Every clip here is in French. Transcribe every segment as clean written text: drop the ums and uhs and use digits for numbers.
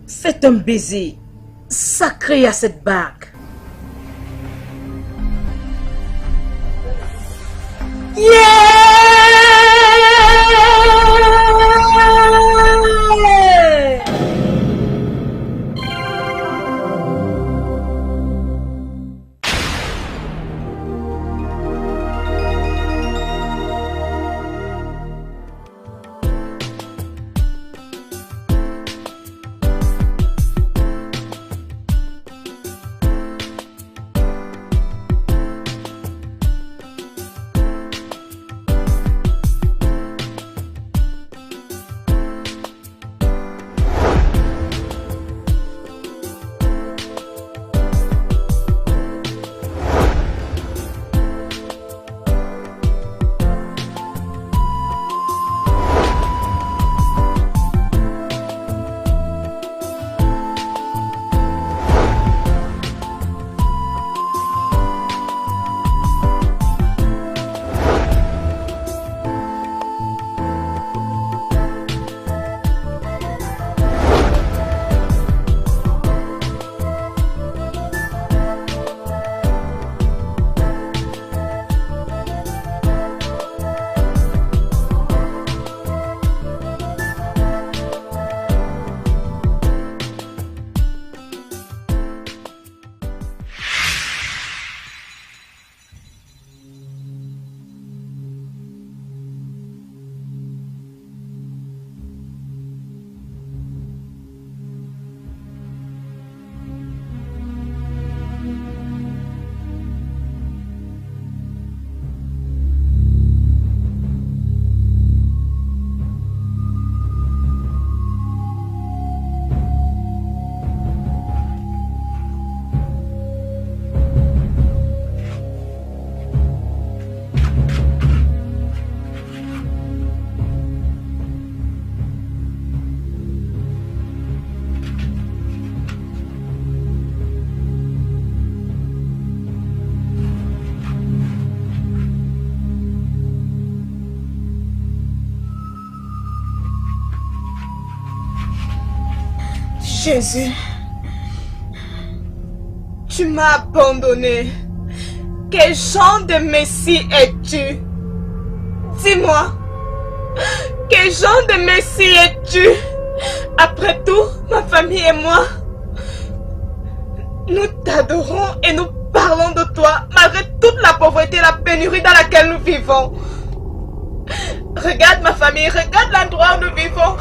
Faites un baiser sacré à cette bague. Jésus, tu m'as abandonné. Quel genre de Messie es-tu? Dis-moi, quel genre de Messie es-tu? Après tout, ma famille et moi, nous t'adorons et nous parlons de toi malgré toute la pauvreté et la pénurie dans laquelle nous vivons. Regarde ma famille, regarde l'endroit où nous vivons,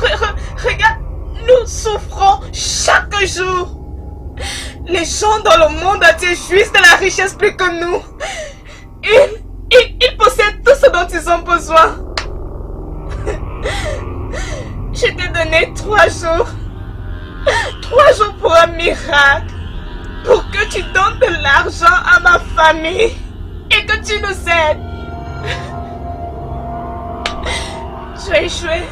regarde, nous souffrons chaque jour. Les gens dans le monde entier jouissent de la richesse plus que nous. Ils possèdent tout ce dont ils ont besoin. Je t'ai donné 3 jours. 3 jours pour un miracle. Pour que tu donnes de l'argent à ma famille. Et que tu nous aides. Tu as échoué.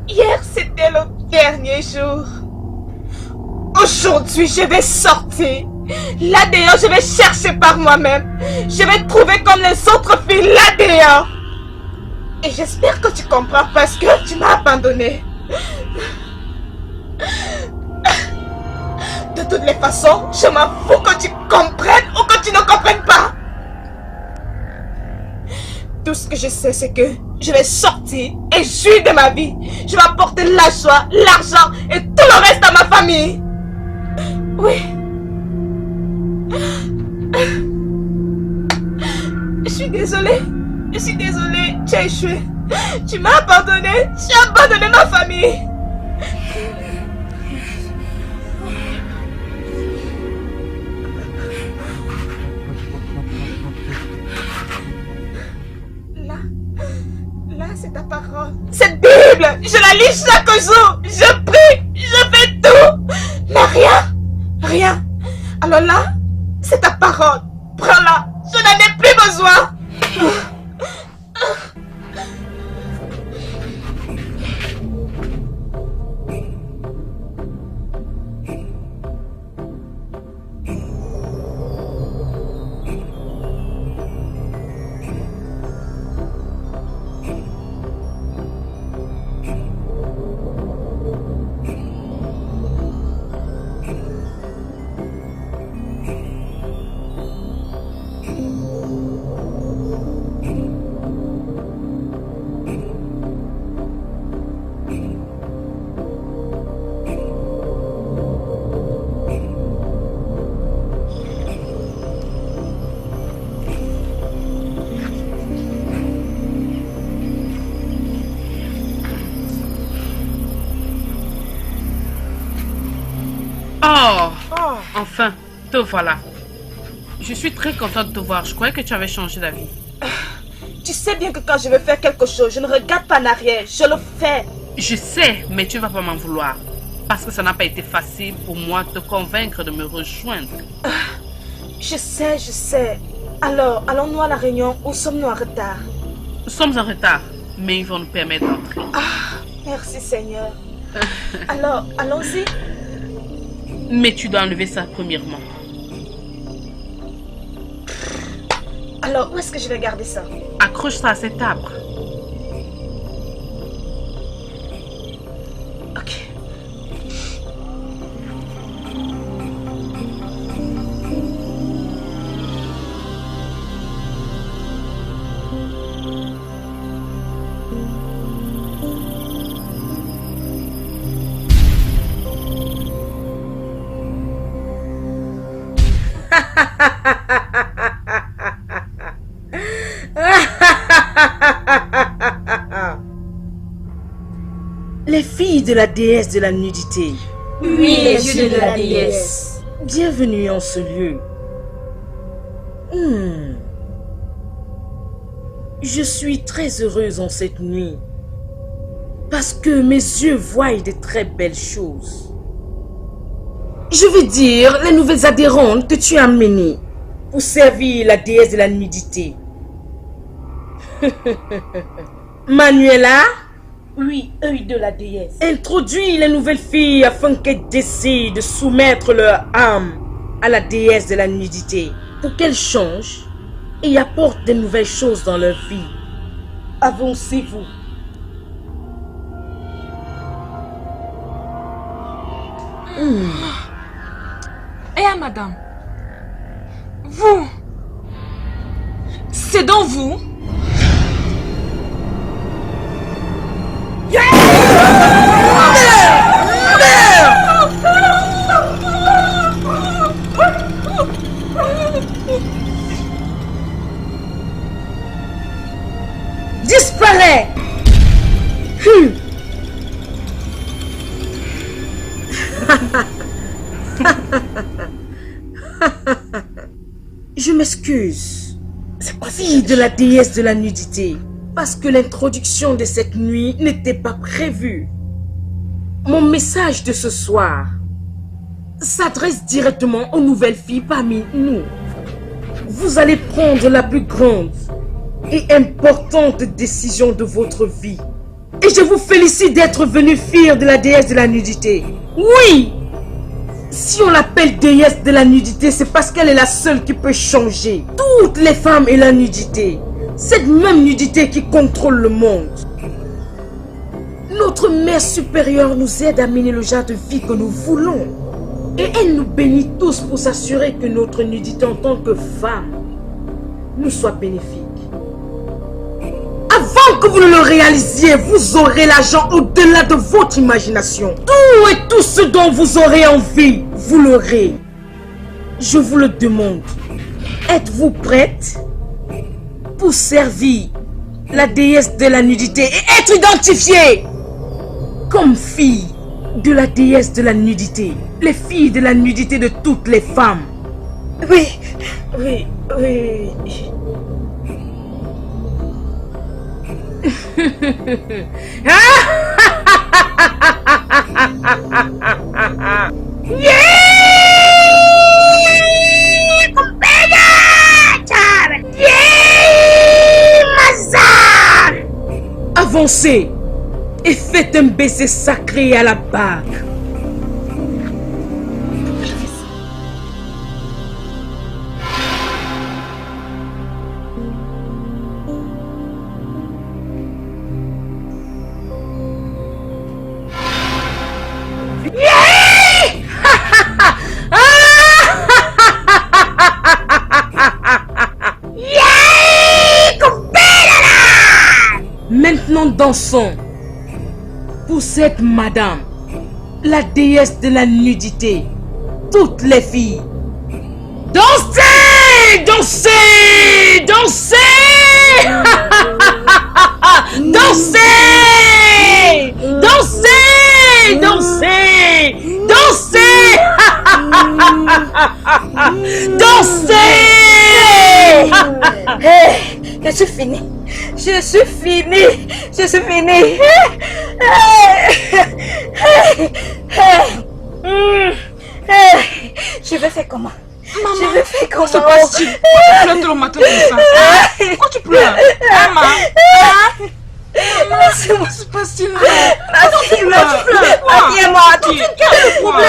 Hier, c'était le dernier jour. Aujourd'hui, je vais sortir. Là dehors, je vais chercher par moi-même. Je vais trouver comme les autres filles là dehors. Et j'espère que tu comprends parce que tu m'as abandonné. De toutes les façons, je m'en fous que tu comprennes ou que tu ne comprennes pas. Tout ce que je sais, c'est que je vais sortir et jouir de ma vie. Je vais apporter la joie, l'argent et tout le reste à ma famille. Oui. Je suis désolée. Je suis désolée. Tu as échoué. Tu m'as abandonné. Tu as abandonné ma famille. Là, c'est ta parole. Cette Bible, je la lis chaque jour. Je prie. Je fais tout. Mais rien. Alors là, c'est ta parole. Prends-la. Je n'en ai plus besoin. Oh, Oh, enfin, te voilà. Je suis très contente de te voir. Je croyais que tu avais changé d'avis. tu sais bien que quand je veux faire quelque chose, je ne regarde pas en arrière, je le fais. Je sais, mais tu vas pas m'en vouloir. Parce que ça n'a pas été facile pour moi de te convaincre de me rejoindre. Je sais. Alors, allons-nous à la réunion ou sommes-nous en retard? Nous sommes en retard, mais ils vont nous permettre d'entrer. Merci Seigneur. Alors, allons-y. Mais tu dois enlever ça premièrement. Alors, où est-ce que je vais garder ça? Accroche ça à cet arbre. Ok. Les filles de la déesse de la nudité, Oui, les yeux de la déesse. bienvenue en ce lieu. Je suis très heureuse en cette nuit parce que mes yeux voient de très belles choses. Je veux dire, les nouvelles adhérentes que tu as amenées pour servir la déesse de la nudité. Manuela, Oui, œil de la déesse. introduis les nouvelles filles afin qu'elles décident de soumettre leur âme à la déesse de la nudité pour qu'elles changent et y apportent de nouvelles choses dans leur vie. Avancez-vous. Et à madame, vous, c'est donc vous? Disparaît. Je m'excuse, fille de la déesse de la nudité, parce que l'introduction de cette nuit n'était pas prévue. Mon message de ce soir s'adresse directement aux nouvelles filles parmi nous. Vous allez prendre la plus grande et importante décision de votre vie. Et je vous félicite d'être venue fille de la déesse de la nudité. Oui! Si on l'appelle déesse de la nudité, c'est parce qu'elle est la seule qui peut changer toutes les femmes et la nudité. Cette même nudité qui contrôle le monde. Notre mère supérieure nous aide à mener le genre de vie que nous voulons. Et elle nous bénit tous pour s'assurer que notre nudité en tant que femme nous soit bénéfique. Avant que vous ne le réalisiez, vous aurez l'argent au-delà de votre imagination. Tout et tout ce dont vous aurez envie, vous l'aurez. Je vous le demande. Êtes-vous prête pour servir la déesse de la nudité et être identifiée comme fille de la déesse de la nudité, les filles de la nudité de toutes les femmes? Oui. Avancez et faites un baiser sacré à la bague. Maintenant dansons pour cette madame, la déesse de la nudité. Toutes les filles, dansez, dansez, dansez, dansez, dansez, dansez, dansez. Dansez! Hey, je suis finie. Je suis finie. Je suis finie. Je vais faire comment? Maman, je vais faire comment? se passe-t-il? Pourquoi tu pleures tout le matin comme ça? Pourquoi tu pleures? Maman, Laisse-moi. que se passe-t-il? Pourquoi tu pleures? Viens-moi. Tout de suite, quel est le problème?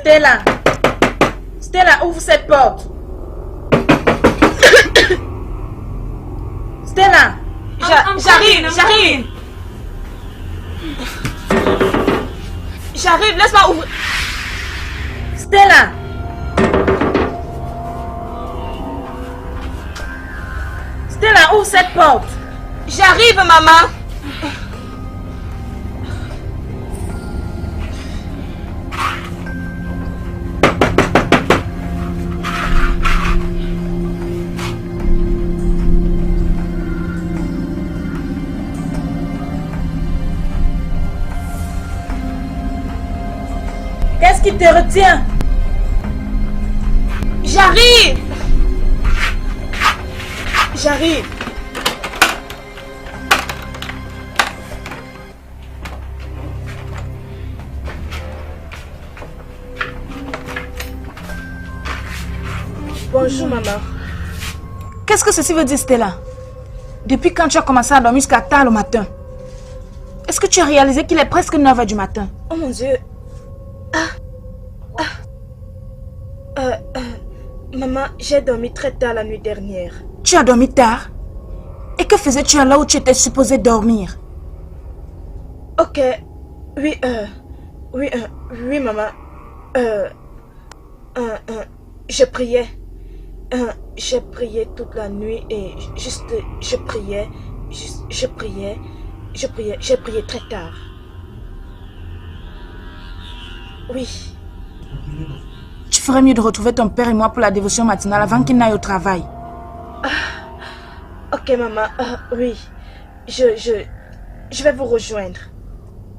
Stella! Stella, ouvre cette porte! Stella! J'arrive! J'arrive, laisse-moi ouvrir. Stella! Stella, ouvre cette porte! J'arrive, maman. Qu'est-ce qui te retient? J'arrive. J'arrive. Bonjour, maman. Qu'est-ce que ceci veut dire, Stella? Depuis quand tu as commencé à dormir jusqu'à tard le matin? Est-ce que tu as réalisé qu'il est presque 9 h du matin? Oh mon Dieu. Maman, j'ai dormi très tard la nuit dernière. Tu as dormi tard? Et que faisais-tu là où tu étais supposé dormir? Ok. Oui, oui, maman. Je priais. J'ai prié toute la nuit et j'ai prié très tard. Oui. Tu ferais mieux de retrouver ton père et moi pour la dévotion matinale avant qu'il n'aille au travail. Ok, maman. Oui. Je vais vous rejoindre.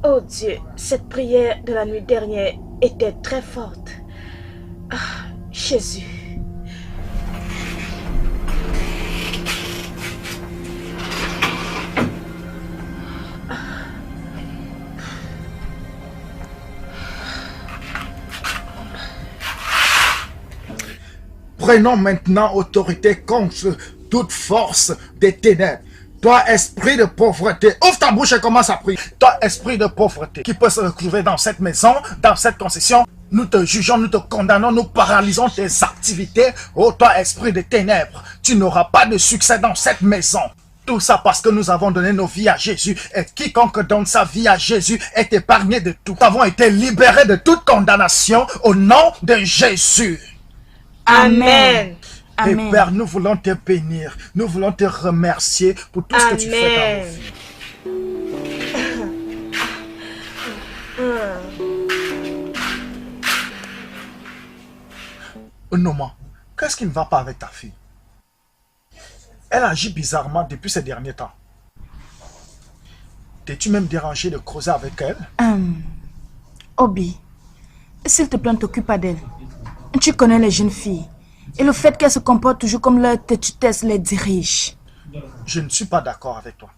Oh Dieu, cette prière de la nuit dernière était très forte. Jésus. Prenons maintenant autorité contre toute force des ténèbres. Toi, esprit de pauvreté, ouvre ta bouche et commence à prier. Toi, esprit de pauvreté, qui peut se retrouver dans cette maison, dans cette concession, nous te jugeons, nous te condamnons, nous paralysons tes activités. Oh, toi, esprit de ténèbres, tu n'auras pas de succès dans cette maison. Tout ça parce que nous avons donné nos vies à Jésus. Et quiconque donne sa vie à Jésus est épargné de tout. Nous avons été libérés de toute condamnation au nom de Jésus. Amen. Et Père, nous voulons te bénir. Nous voulons te remercier pour tout ce que tu fais dans nos vies. Noma, qu'est-ce qui ne va pas avec ta fille? Elle agit bizarrement depuis ces derniers temps. T'es-tu même dérangé de creuser avec elle? Obi, s'il te plaît, ne t'occupe pas d'elle. Tu connais les jeunes filles. Et le fait qu'elles se comportent toujours comme leur têtutesse les dirige. Je ne suis pas d'accord avec toi.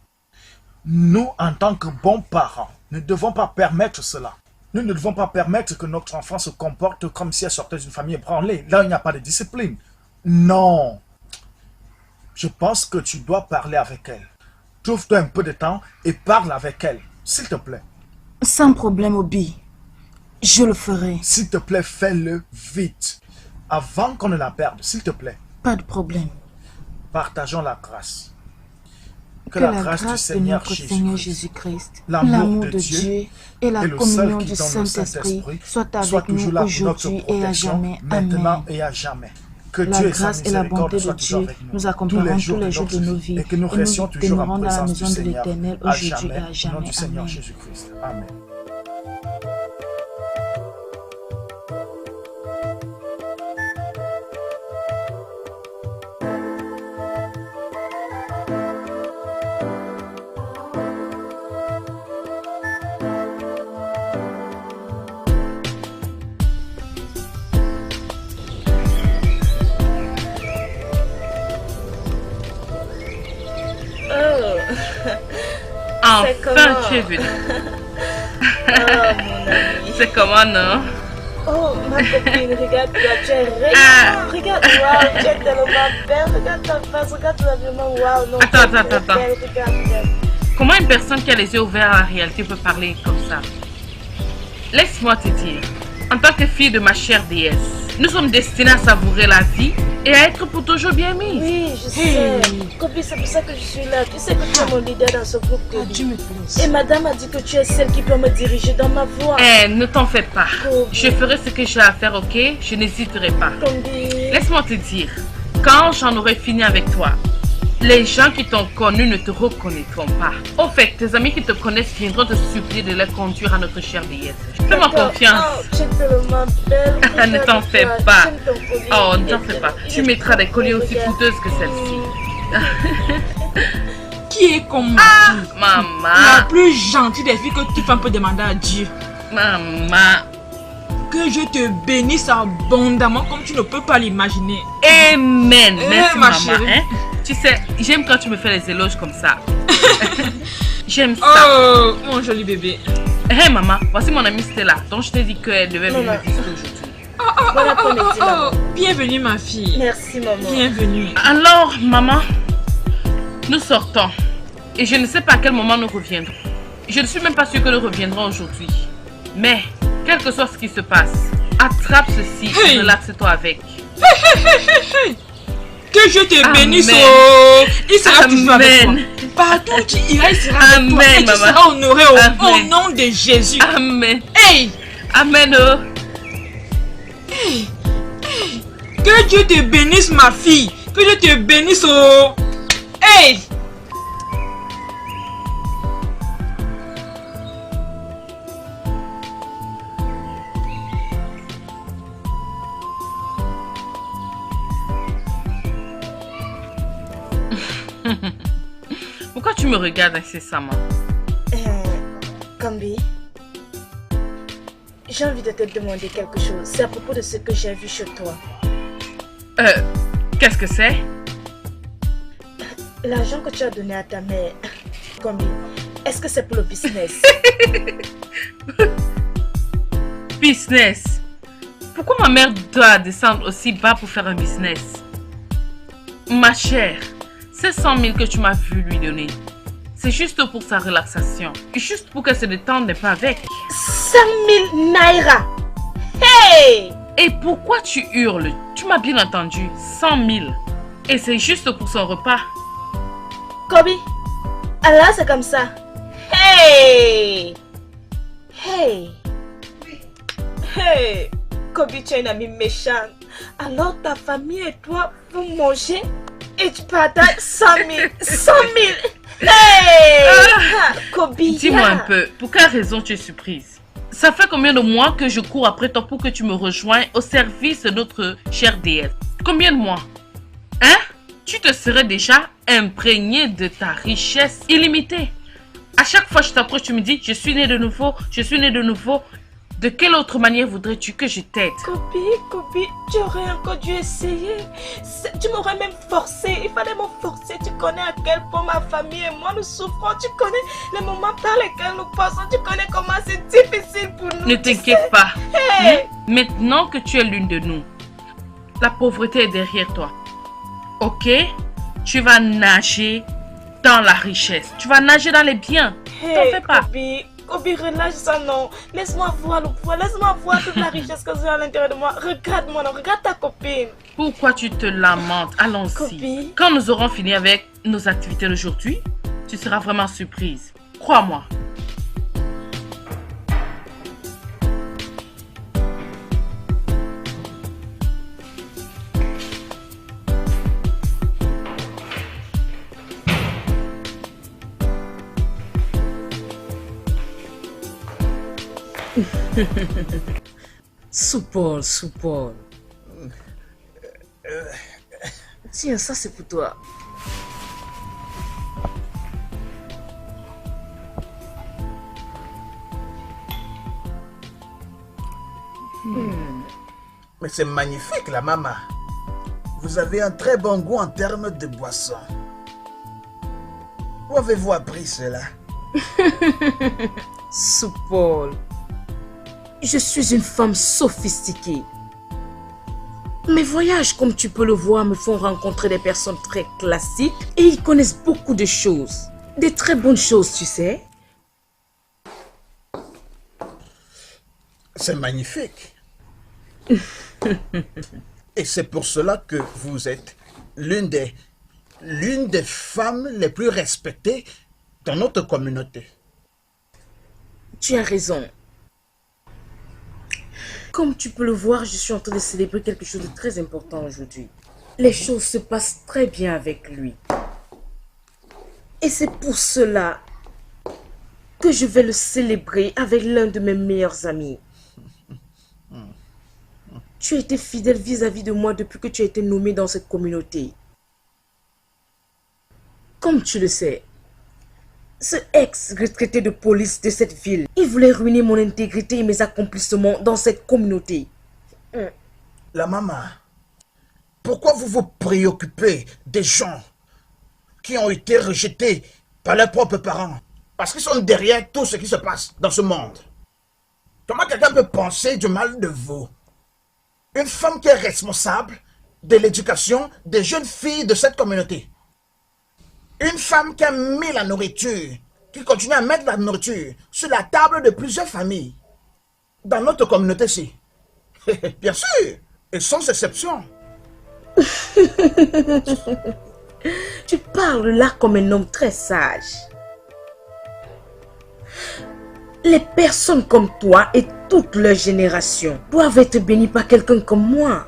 Nous, en tant que bons parents, ne devons pas permettre cela. Nous ne devons pas permettre que notre enfant se comporte comme si elle sortait d'une famille ébranlée. Là, il n'y a pas de discipline. Non. Je pense que tu dois parler avec elle. Trouve-toi un peu de temps et parle avec elle, s'il te plaît. Sans problème, Obi. Je le ferai. S'il te plaît, fais-le vite. Avant qu'on ne la perde, s'il te plaît. Pas de problème. Partageons la grâce. Que la grâce du Seigneur de Seigneur Jésus-Christ, l'amour de Dieu et la et le communion seul qui du donne le Saint-Esprit Saint-Esprit soit soit avec nous toujours là pour notre aujourd'hui et à protection, jamais. maintenant Amen. et à jamais. Que La Dieu et sa grâce et la bonté miséricorde de soient toujours Dieu avec nous nous accompagneront tous les jours notre de nos vie vies et que nous restions toujours en demeurons dans la présence maison du de Seigneur l'Éternel à aujourd'hui et jamais. à Au nom jamais. du Seigneur Amen. Jésus-Christ. Amen. Enfin, comment? tu es venu. Oh, mon ami. C'est comment, non? Oh, ma copine, regarde-toi, tu es Ah. rayonnante. Regarde, waouh, tu es tellement belle. Regarde ta face, regarde ton habillement, waouh. Non, Attends, tu es attends, très belle. Regarde. Comment une personne qui a les yeux ouverts à la réalité peut parler comme ça? Laisse-moi te dire, en tant que fille de ma chère déesse, nous sommes destinés à savourer la vie et à être pour toujours bien mis. Oui, je sais. Kobe, c'est pour ça que je suis là. Tu sais que tu es mon leader dans ce groupe, Ah, Kobe. Dieu me plaise. Et madame a dit que tu es celle qui peut me diriger dans ma voie. Ne t'en fais pas. Kobe. Je ferai ce que j'ai à faire, ok? Je n'hésiterai pas. Kobe. Laisse-moi te dire, quand j'en aurai fini avec toi, les gens qui t'ont connu ne te reconnaîtront pas. Au fait, tes amis qui te connaissent viendront te supplier de les conduire à notre chère déesse. Fais-moi D'accord. confiance. Oh, tu es tellement belle. Ne t'en fais Regarde-toi. pas. J'aime ton collier. Oh, Il ne t'en est fais pas. très- Tu il est mettras très des colliers beau, aussi regarde. coûteuses que celle-ci. Qui est comme ma fille? La Maman, plus gentille des filles que tu peux demander à Dieu. maman. Que Dieu te bénisse abondamment comme tu ne peux pas l'imaginer. Amen. Merci, ma maman. chérie. Hein? Tu sais, j'aime quand tu me fais les éloges comme ça. J'aime ça. Oh, mon joli bébé. Hé, maman, voici mon amie Stella, dont je t'ai dit qu'elle devait venir Maman. me visiter aujourd'hui. Bon après-midi, maman. Bienvenue ma fille. Merci, maman. Bienvenue. Alors, maman, nous sortons. Et je ne sais pas à quel moment nous reviendrons. Je ne suis même pas sûre que nous reviendrons aujourd'hui. Mais, quel que soit ce qui se passe, attrape ceci Hey. et relaxe-toi avec. Que Dieu te Amen. bénisse. Oh. Il sera toujours avec toi. Amen. Partout où tu iras, il sera avec toi. Amen, Et tu maman. seras honoré au Amen. nom de Jésus. Amen. Hey! Amen. Oh. Que Dieu te bénisse ma fille. Que Dieu te bénisse. Oh. Hey! Pourquoi tu me regardes incessamment? Kambi, j'ai envie de te demander quelque chose. C'est à propos de ce que j'ai vu chez toi. Qu'est-ce que c'est? L'argent que tu as donné à ta mère, Kambi, est-ce que c'est pour le business? Business. Pourquoi ma mère doit descendre aussi bas pour faire un business? Ma chère, ces 100 000 que tu m'as vu lui donner, c'est juste pour sa relaxation. Et juste pour qu'elle se détende un peu avec. 100 000 naira! Hey! Et pourquoi tu hurles? Tu m'as bien entendu. 100 000. Et c'est juste pour son repas. Kobe, alors c'est comme ça. Hey! Hey! Hey! Kobe, tu es une amie méchante. Alors ta famille et toi, vous mangez et tu partages 100 000. 100 000! Hey! Ah, Kobe, Dis-moi un peu, pour quelle raison tu es surprise? Ça fait combien de mois que je cours après toi pour que tu me rejoignes au service de notre chère déesse? Combien de mois? Hein? Tu te serais déjà imprégné de ta richesse illimitée. À chaque fois que je t'approche, tu me dis, je suis né de nouveau, je suis né de nouveau. De quelle autre manière voudrais-tu que je t'aide? Kobe, tu aurais encore dû essayer. Tu m'aurais même forcé. Il fallait me forcer. Tu connais à quel point ma famille et moi nous souffrons. Tu connais les moments par lesquels nous passons. Tu connais comment c'est difficile pour nous. Ne tu t'inquiète sais. pas. Hey! Maintenant que tu es l'une de nous, la pauvreté est derrière toi. Ok? Tu vas nager dans la richesse. Tu vas nager dans les biens. T'en fais pas. Kobe, relâche ça, non. Laisse-moi voir le poids. Laisse-moi voir toute la richesse que j'ai à l'intérieur de moi. Regarde-moi, non. Regarde ta copine. Pourquoi tu te lamentes? Allons-y. Copie. Quand nous aurons fini avec nos activités d'aujourd'hui, tu seras vraiment surprise. Crois-moi. Soupol, Soupol. Tiens, ça c'est pour toi. Mais c'est magnifique, la maman. Vous avez un très bon goût en termes de boisson. Où avez-vous appris cela? Soupol. Je suis une femme sophistiquée. Mes voyages, comme tu peux le voir, me font rencontrer des personnes très classiques et ils connaissent beaucoup de choses. Des très bonnes choses, tu sais. C'est magnifique. Et c'est pour cela que vous êtes l'une des femmes les plus respectées dans notre communauté. Tu as raison. Comme tu peux le voir, je suis en train de célébrer quelque chose de très important aujourd'hui. Les choses se passent très bien avec lui. Et c'est pour cela que je vais le célébrer avec l'un de mes meilleurs amis. Tu as été fidèle vis-à-vis de moi depuis que tu as été nommé dans cette communauté. Comme tu le sais, ce ex-retraité de police de cette ville, il voulait ruiner mon intégrité et mes accomplissements dans cette communauté. La maman, pourquoi vous vous préoccupez des gens qui ont été rejetés par leurs propres parents? Parce qu'ils sont derrière tout ce qui se passe dans ce monde. Comment quelqu'un peut penser du mal de vous? Une femme qui est responsable de l'éducation des jeunes filles de cette communauté. Une femme qui a mis la nourriture, qui continue à mettre la nourriture sur la table de plusieurs familles. Dans notre communauté-ci. Bien sûr, et sans exception. Tu parles là comme un homme très sage. Les personnes comme toi et toute leur génération doivent être bénies par quelqu'un comme moi.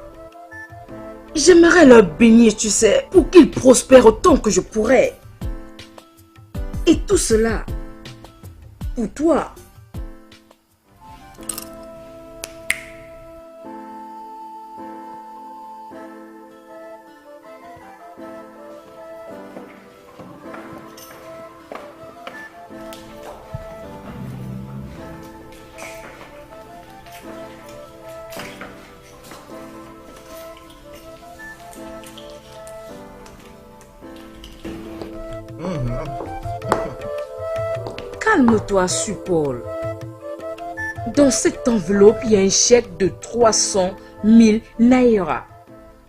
J'aimerais leur bénir, tu sais, pour qu'ils prospèrent autant que je pourrais. Et tout cela, pour toi. Calme-toi, Soupol. Dans cette enveloppe, il y a un chèque de 300 000 naira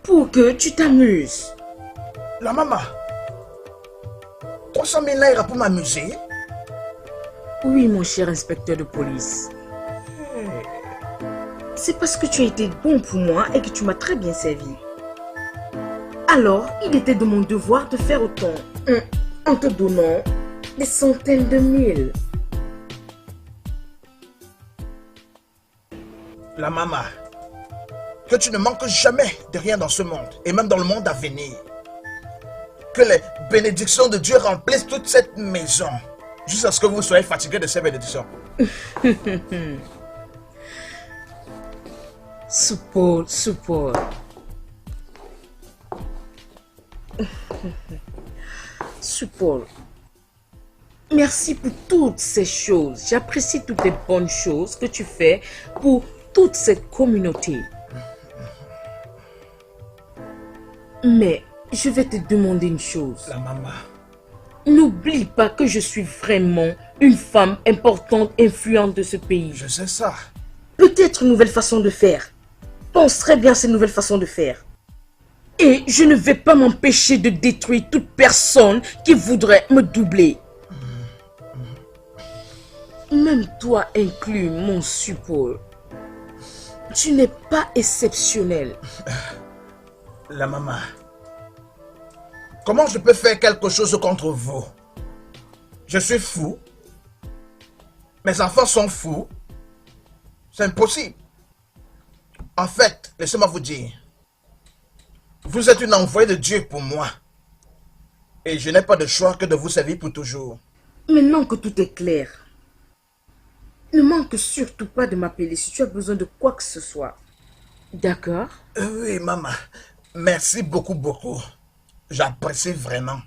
pour que tu t'amuses. La maman, 300 000 naira pour m'amuser? Oui, mon cher inspecteur de police. C'est parce que tu as été bon pour moi et que tu m'as très bien servi. Alors, il était de mon devoir de faire autant, en te donnant des centaines de mille. La maman, que tu ne manques jamais de rien dans ce monde, et même dans le monde à venir. Que les bénédictions de Dieu remplissent toute cette maison, jusqu'à ce que vous soyez fatigués de ces bénédictions. Soupol, Soupol. Soupol. Merci pour toutes ces choses. J'apprécie toutes les bonnes choses que tu fais pour toute cette communauté. Mais je vais te demander une chose. La maman. N'oublie pas que je suis vraiment une femme importante, influente de ce pays. Je sais ça. Peut-être une nouvelle façon de faire. Pense très bien à cette nouvelle façon de faire. Et je ne vais pas m'empêcher de détruire toute personne qui voudrait me doubler. Même toi inclus, mon Soupol. Tu n'es pas exceptionnel. La maman. Comment je peux faire quelque chose contre vous? Je suis fou. Mes enfants sont fous. C'est impossible. En fait, laissez-moi vous dire. Vous êtes une envoyée de Dieu pour moi. Et je n'ai pas de choix que de vous servir pour toujours. Maintenant que tout est clair, Ne manque surtout pas de m'appeler si tu as besoin de quoi que ce soit. D'accord? Oui, maman. Merci beaucoup, beaucoup. J'apprécie vraiment.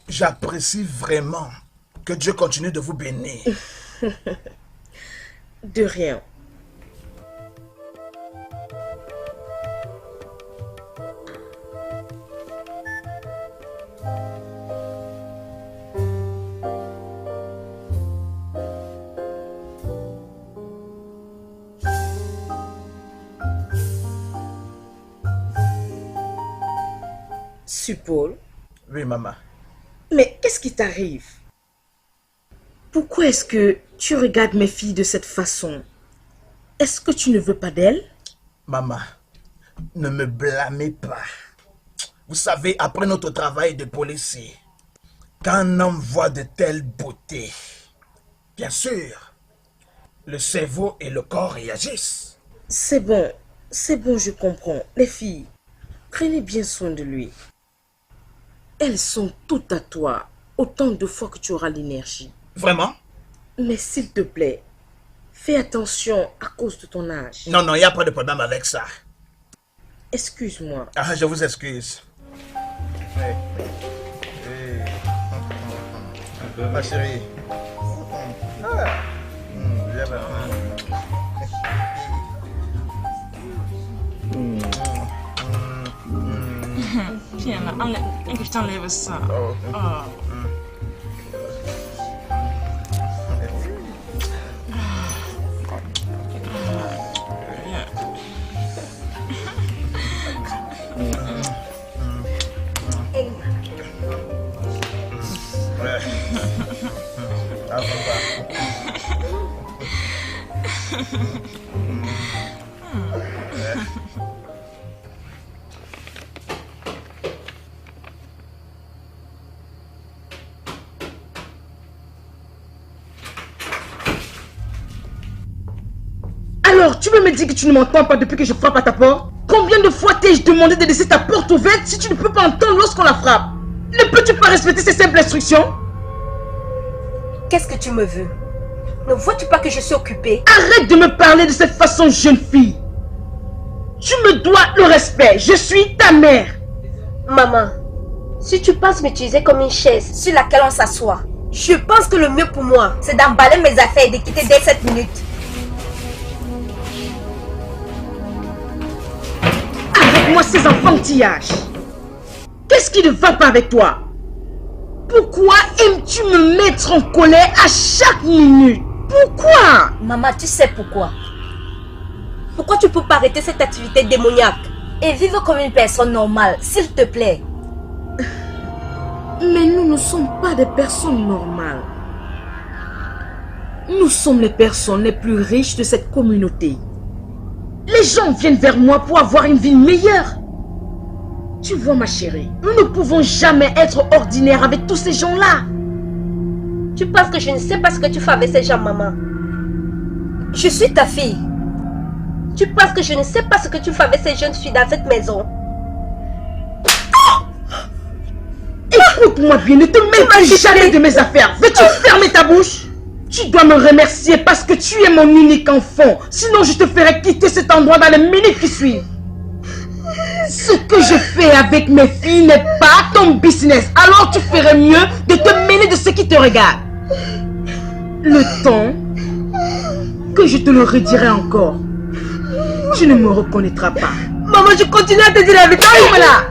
J'apprécie vraiment. Que Dieu continue de vous bénir. De rien. Paul. Oui, maman. Mais qu'est-ce qui t'arrive? Pourquoi est-ce que tu regardes mes filles de cette façon? Est-ce que tu ne veux pas d'elles? Maman, ne me blâmez pas. Vous savez, après notre travail de policier, quand un homme voit de telles beautés, bien sûr, le cerveau et le corps réagissent. C'est bon, je comprends. Les filles, prenez bien soin de lui. Elles sont toutes à toi, autant de fois que tu auras l'énergie. Vraiment? Mais s'il te plaît, fais attention à cause de ton âge. Non, il n'y a pas de problème avec ça. Excuse-moi. Ah, je vous excuse. Hey. Ma chérie. Tiens, je t'enlève ça. Alors, tu veux me dire que tu ne m'entends pas depuis que je frappe à ta porte? Combien de fois t'ai-je demandé de laisser ta porte ouverte si tu ne peux pas entendre lorsqu'on la frappe? Ne peux-tu pas respecter ces simples instructions? Qu'est-ce que tu me veux? Ne vois-tu pas que je suis occupée? Arrête de me parler de cette façon, jeune fille. Tu me dois le respect. Je suis ta mère. Maman, si tu penses m'utiliser comme une chaise sur laquelle on s'assoit, je pense que le mieux pour moi, c'est d'emballer mes affaires et de quitter dès 7 minutes. Arrête-moi ces enfantillages. Qu'est-ce qui ne va pas avec toi? Pourquoi aimes-tu me mettre en colère à chaque minute? Pourquoi? Maman, tu sais pourquoi? Pourquoi tu peux pas arrêter cette activité démoniaque et vivre comme une personne normale, s'il te plaît? Mais nous ne sommes pas des personnes normales. Nous sommes les personnes les plus riches de cette communauté. Les gens viennent vers moi pour avoir une vie meilleure. Tu vois ma chérie, nous ne pouvons jamais être ordinaires avec tous ces gens-là. Tu penses que je ne sais pas ce que tu fais avec ces gens, maman? Je suis ta fille. Tu penses que je ne sais pas ce que tu fais avec ces jeunes filles dans cette maison? Écoute-moi bien, ne te mêle plus jamais de mes affaires. Veux-tu fermer ta bouche? Tu dois me remercier parce que tu es mon unique enfant. Sinon, je te ferai quitter cet endroit dans les minutes qui suivent. Ce que je fais avec mes filles n'est pas ton business. Alors tu ferais mieux de te mêler de ce qui te regarde. Le temps que je te le redirai encore, tu ne me reconnaîtras pas. Maman, je continue à te dire la vérité. Voilà.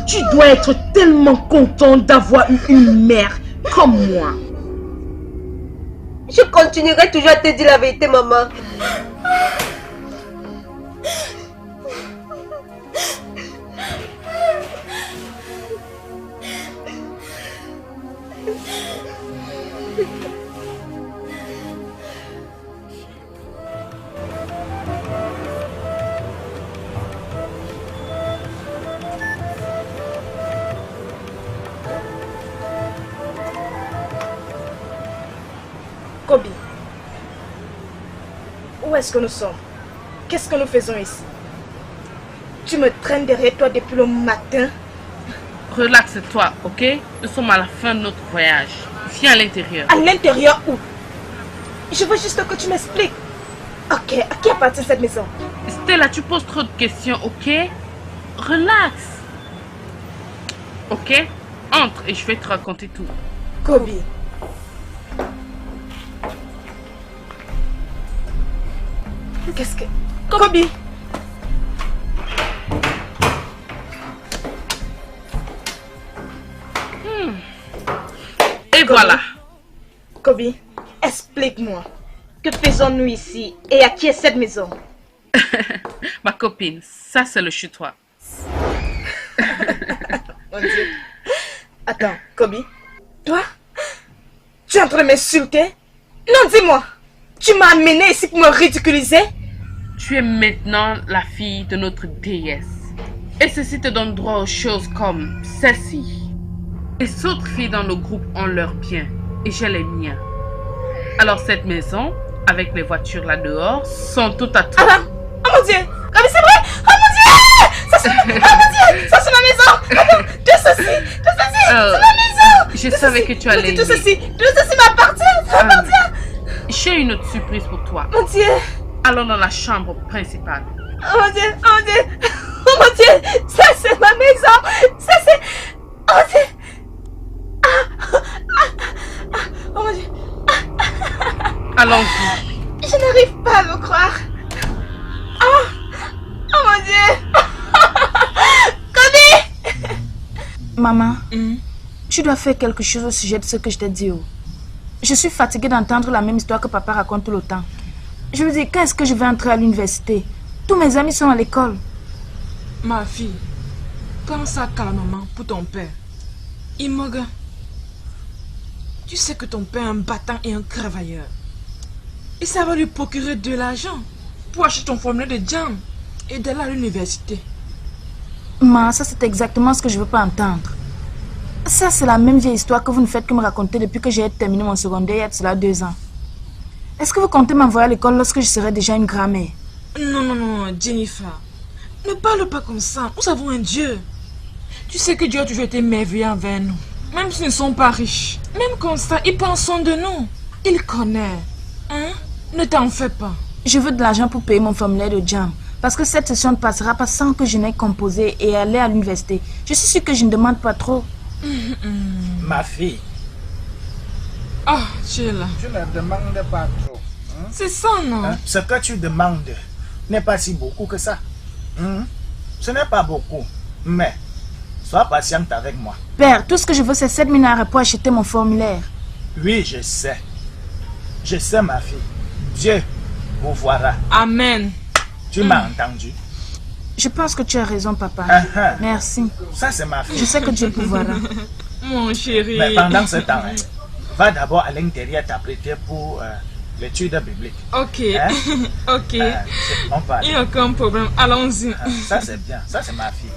Tu dois être tellement content d'avoir eu une mère comme moi. Je continuerai toujours à te dire la vérité, maman. Kobe, où est-ce que nous sommes? Qu'est-ce que nous faisons ici? Tu me traînes derrière toi depuis le matin. Relaxe-toi, ok? Nous sommes à la fin de notre voyage. Viens à l'intérieur. À l'intérieur où? Je veux juste que tu m'expliques. Ok, à qui appartient cette maison? Stella, tu poses trop de questions, ok? Relax. Ok? Entre et je vais te raconter tout. Kobe. Qu'est-ce que... Kobe. Et voilà. Kobe, explique-moi. Que faisons-nous ici et à qui est cette maison? Ma copine, ça c'est le chez-toi. Mon Dieu. Attends, Kobe. Toi? Tu es en train de m'insulter? Non, dis-moi. Tu m'as amené ici pour me ridiculiser? Tu es maintenant la fille de notre déesse. Et ceci te donne droit aux choses comme celle-ci. Les autres filles dans le groupe ont leurs biens et j'ai les miens. Alors cette maison, avec les voitures là dehors, sont toutes à toi. Ah, oh mon Dieu. Kobe, c'est vrai? Oh mon Dieu. Ça c'est oh mon Dieu. Ça c'est ma maison. Oh non, tout ceci, c'est ma maison. Je savais que tu allais tout ceci m'appartient. Ça m'appartient. J'ai une autre surprise pour toi. Mon Dieu. Allons dans la chambre principale. Oh mon Dieu, oh mon Dieu. Oh mon Dieu, ça c'est ma maison. Ça c'est... Oh mon Dieu. Oh mon Dieu. Allons-y. Je n'arrive pas à le croire. Oh mon Dieu. Kobe. Maman, tu dois faire quelque chose au sujet de ce que je t'ai dit. Je suis fatiguée d'entendre la même histoire que papa raconte tout le temps. Je me dis, quand est-ce que je vais entrer à l'université? Tous mes amis sont à l'école. Ma fille, pense à calmement pour ton père. Imoga, tu sais que ton père est un battant et un cravailleur. Et ça va lui procurer de l'argent pour acheter ton formulaire de jam et d'aller à l'université. Maman, ça c'est exactement ce que je veux pas entendre. Ça c'est la même vieille histoire que vous ne faites que me raconter depuis que j'ai terminé mon secondaire il y a de cela 2 ans. Est-ce que vous comptez m'envoyer à l'école lorsque je serai déjà une grand-mère? Non, Jennifer. Ne parle pas comme ça. Nous avons un Dieu. Tu sais que Dieu a toujours été merveilleux envers nous. Même s'ils ne sont pas riches. Même comme ça, il prend soin de nous. Il connaît. Hein? Ne t'en fais pas. Je veux de l'argent pour payer mon formulaire de jam. Parce que cette session ne passera pas sans que je n'ai composé et aller à l'université. Je suis sûre que je ne demande pas trop. Ma fille, Ah, tu es là. tu ne demandes pas trop. C'est ça, non? Hein? Ce que tu demandes n'est pas si beaucoup que ça. Ce n'est pas beaucoup, mais sois patiente avec moi. Père, tout ce que je veux c'est 7 000 € pour acheter mon formulaire. Oui, je sais. Je sais, ma fille. Dieu vous verra. Amen. Tu m'as entendu? Je pense que tu as raison, papa. Merci. Ça, c'est ma fille. Je sais que Dieu pourvoira. Mon chéri. Mais pendant ce temps, va d'abord à l'intérieur t'apprêter pour l'étude biblique. Ok. Hein? Ok. On parle. Il n'y a aucun problème. Allons-y. Ça, c'est bien. Ça, c'est ma fille.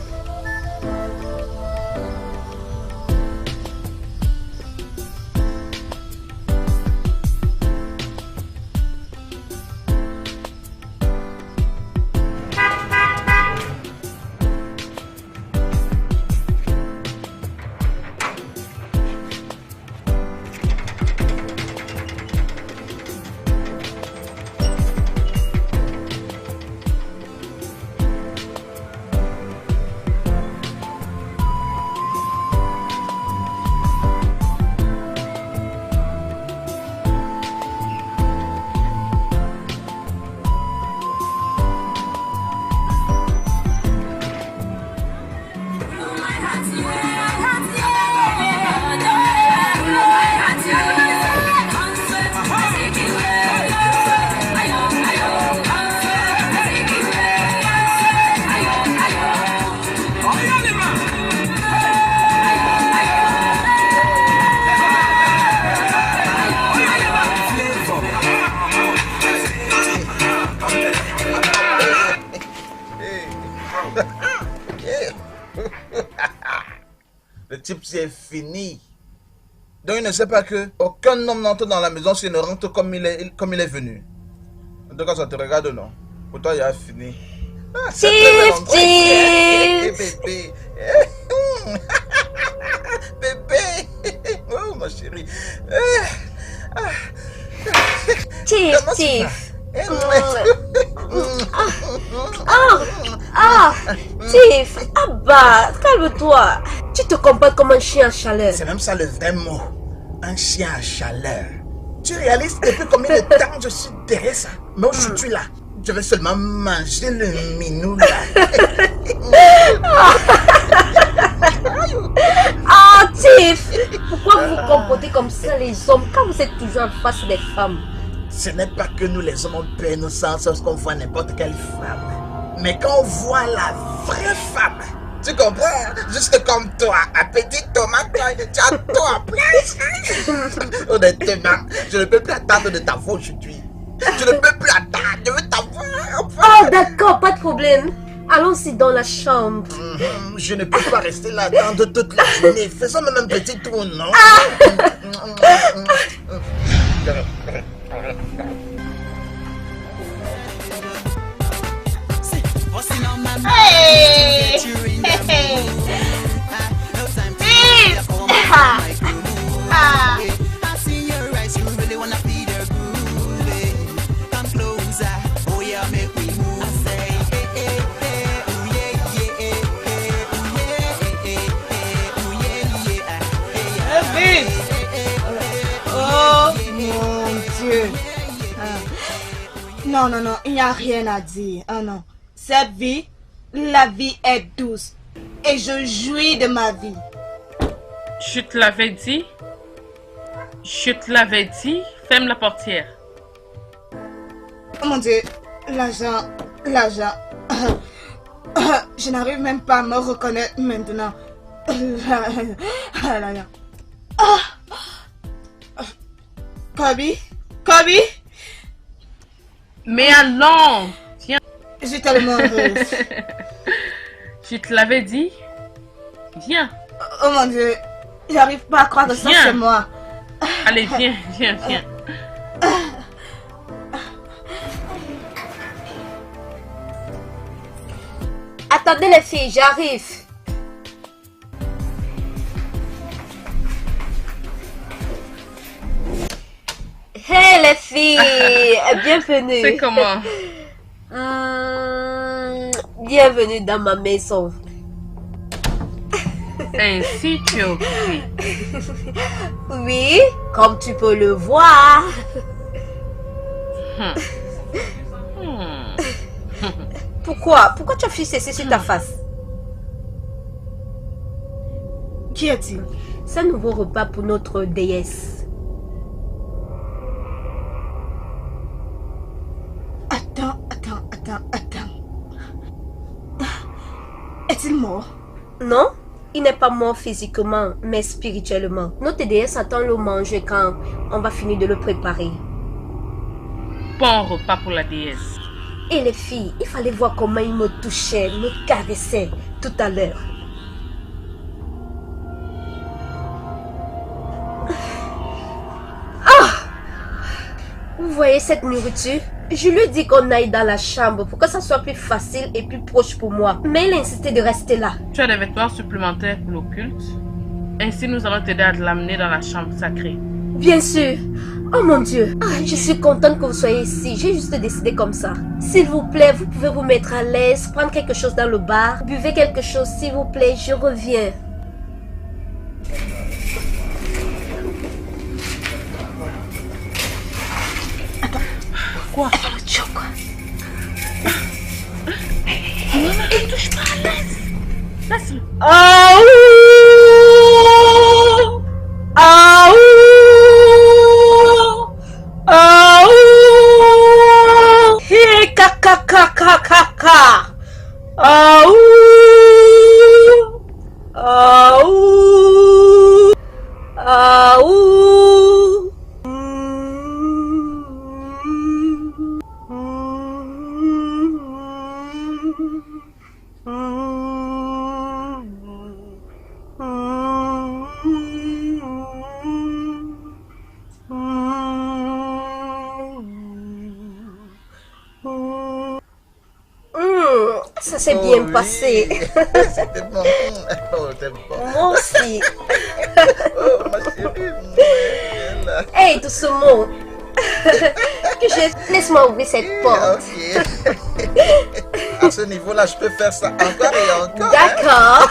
Le type, c'est fini. Donc, il ne sait pas que aucun homme n'entre dans la maison s'il ne rentre comme il est venu. En tout cas, ça te regarde, non? Pour toi, il a fini. Ah, bébé. Bébé. Oh, ma ma chérie. Tiff, Comment tu Tiff. vas? Tiff, Abba, calme-toi. Tu te comportes comme un chien à chaleur. C'est même ça le vrai mot. Un chien à chaleur. Tu réalises depuis combien de temps je suis derrière ça? Mais aujourd'hui là, je vais seulement manger le minou là. Ah, Tiff, pourquoi vous vous comportez comme ça les hommes quand vous êtes toujours en face des femmes? Ce n'est pas que nous les hommes on perd nos sens lorsqu'on voit n'importe quelle femme. Mais quand on voit la vraie femme, tu comprends? Juste comme toi, un petit tomate, tu as tout en place. Honnêtement, je ne peux plus attendre de t'avoir aujourd'hui. Je ne peux plus attendre, je veux t'avoir. Oh, d'accord, pas de problème. Allons-y dans la chambre. Je ne peux pas rester là attendre toute la journée. Faisons même un petit tour, non? Hey! Oh mon Dieu. Non, non, non, il n'y a rien à dire. Ah non. Cette vie, la vie est douce. Et je jouis de ma vie. Je te l'avais dit. Je te l'avais dit. Ferme la portière. Oh mon Dieu, l'argent. Je n'arrive même pas à me reconnaître maintenant. Kobe? Mais allons. Tiens. Je suis tellement heureuse. Je te l'avais dit. Viens. Oh mon Dieu, j'arrive pas à croire que ça c'est moi. Allez, viens. Attendez les filles, j'arrive. Hey les filles, bienvenue. C'est comment? Bienvenue dans ma maison. Ainsi tu es occupé. Oui, comme tu peux le voir. Pourquoi tu as fixé ceci sur ta face? Qui est-il? C'est un nouveau repas pour notre déesse. Attends. Est-il mort? Non, il n'est pas mort physiquement, mais spirituellement. Notre déesse attend le manger quand on va finir de le préparer. Bon repas pour la déesse. Et les filles, il fallait voir comment il me touchait, me caressait tout à l'heure. Vous voyez cette nourriture? Je lui ai dit qu'on aille dans la chambre pour que ça soit plus facile et plus proche pour moi. Mais il a insisté de rester là. Tu as des vêtements supplémentaires pour le culte? Ainsi, nous allons t'aider à l'amener dans la chambre sacrée. Bien sûr. Oh mon Dieu. Je suis contente que vous soyez ici. J'ai juste décidé comme ça. S'il vous plaît, vous pouvez vous mettre à l'aise, prendre quelque chose dans le bar. Buvez quelque chose, s'il vous plaît. Je reviens. Quoi? Quoi? Ne touche pas à l'aise. Laisse-le. Ça s'est bien passé. C'était bon. Oh, c'était bon. Moi aussi. Oh, ma chérie. Hey, doucement. Laisse-moi ouvrir cette porte. Ok. À ce niveau-là, je peux faire ça encore et encore. D'accord.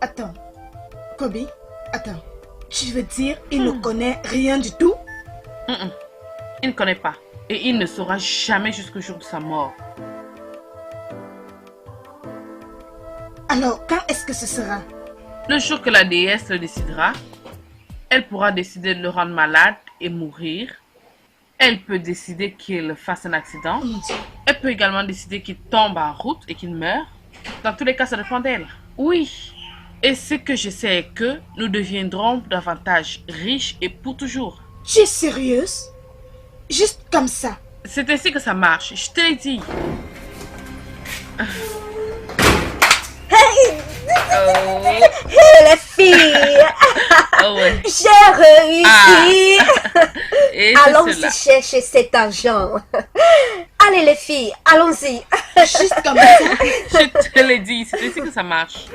Attends. Kobe, attends. Tu veux dire, il ne connaît rien du tout? Il ne connaît pas. Et il ne saura jamais jusqu'au jour de sa mort. Alors, quand est-ce que ce sera? Le jour que la déesse le décidera, elle pourra décider de le rendre malade et mourir. Elle peut décider qu'il fasse un accident. Oh mon Dieu. Elle peut également décider qu'il tombe en route et qu'il meurt. Dans tous les cas, ça dépend d'elle. Oui. Et ce que je sais est que nous deviendrons davantage riches et pour toujours. Tu es sérieuse? Juste comme ça? C'est ainsi que ça marche, je te l'ai dit. Les filles, Oh ouais. j'ai réussi. Et c'est Allons-y cela. chercher cet argent. Allez les filles, allons-y. Juste comme ça? Je te l'ai dit, c'est ainsi que ça marche.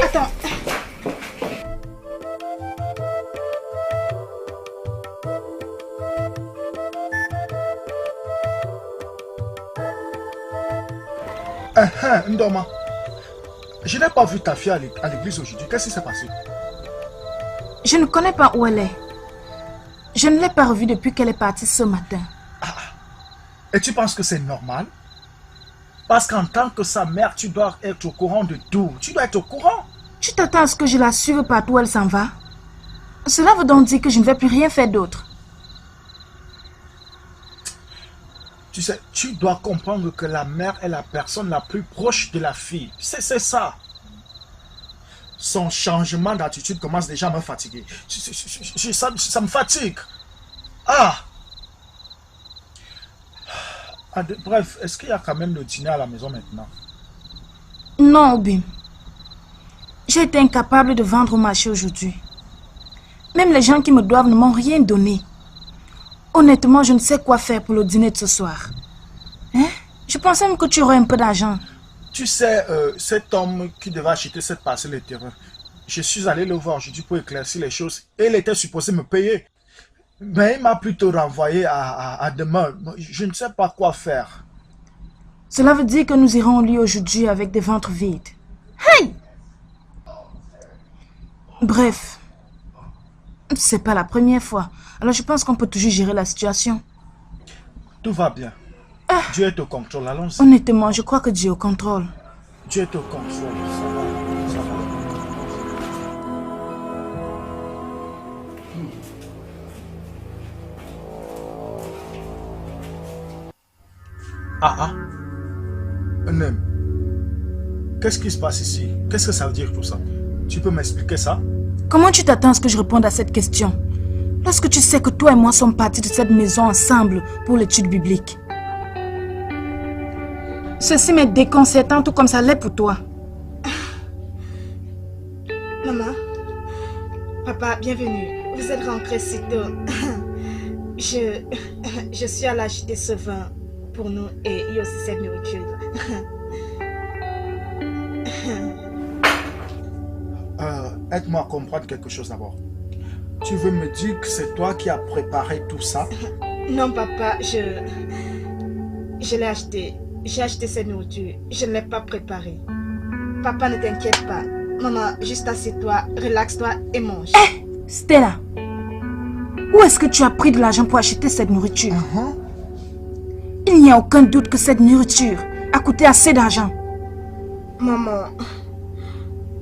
Attends. Ndoma, je n'ai pas vu ta fille à l'église aujourd'hui. Qu'est-ce qui s'est passé? Je ne connais pas où elle est. Je ne l'ai pas revue depuis qu'elle est partie ce matin. Et tu penses que c'est normal? Parce qu'en tant que sa mère, tu dois être au courant de tout. Tu dois être au courant. Tu t'attends à ce que je la suive partout où elle s'en va? Cela veut donc dire que je ne vais plus rien faire d'autre. Tu sais, tu dois comprendre que la mère est la personne la plus proche de la fille. C'est ça. Son changement d'attitude commence déjà à me fatiguer. Ça me fatigue. Bref, est-ce qu'il y a quand même le dîner à la maison maintenant? Non, Obim. J'ai été incapable de vendre au marché aujourd'hui. Même les gens qui me doivent ne m'ont rien donné. Honnêtement, je ne sais quoi faire pour le dîner de ce soir. Hein? Je pensais même que tu aurais un peu d'argent. Tu sais, cet homme qui devait acheter cette parcelle de terrain, je suis allé le voir aujourd'hui pour éclaircir les choses et il était supposé me payer. Mais il m'a plutôt renvoyé à demain. Je ne sais pas quoi faire. Cela veut dire que nous irons au lit aujourd'hui avec des ventres vides. Hey! Bref, c'est pas la première fois. Alors je pense qu'on peut toujours gérer la situation. Tout va bien. Dieu est au contrôle, allons-y. Honnêtement, je crois que Dieu est au contrôle. Dieu est au contrôle, ça va, ça va. Nem, qu'est-ce qui se passe ici? Qu'est-ce que ça veut dire tout ça? Tu peux m'expliquer ça? Comment tu t'attends à ce que je réponde à cette question? Lorsque tu sais que toi et moi sommes partis de cette maison ensemble pour l'étude biblique. Ceci m'est déconcertant tout comme ça l'est pour toi. Maman, papa, bienvenue. Vous êtes rentrés si tôt. Je suis allée acheter ce vin pour nous et il y a aussi cette nourriture. Aide-moi à comprendre quelque chose d'abord. Tu veux me dire que c'est toi qui as préparé tout ça? Non, papa, je l'ai acheté. J'ai acheté cette nourriture. Je ne l'ai pas préparée. Papa, ne t'inquiète pas. Maman, juste assieds-toi, relaxe-toi et mange. Hé, Stella, où est-ce que tu as pris de l'argent pour acheter cette nourriture? Il n'y a aucun doute que cette nourriture a coûté assez d'argent. Maman,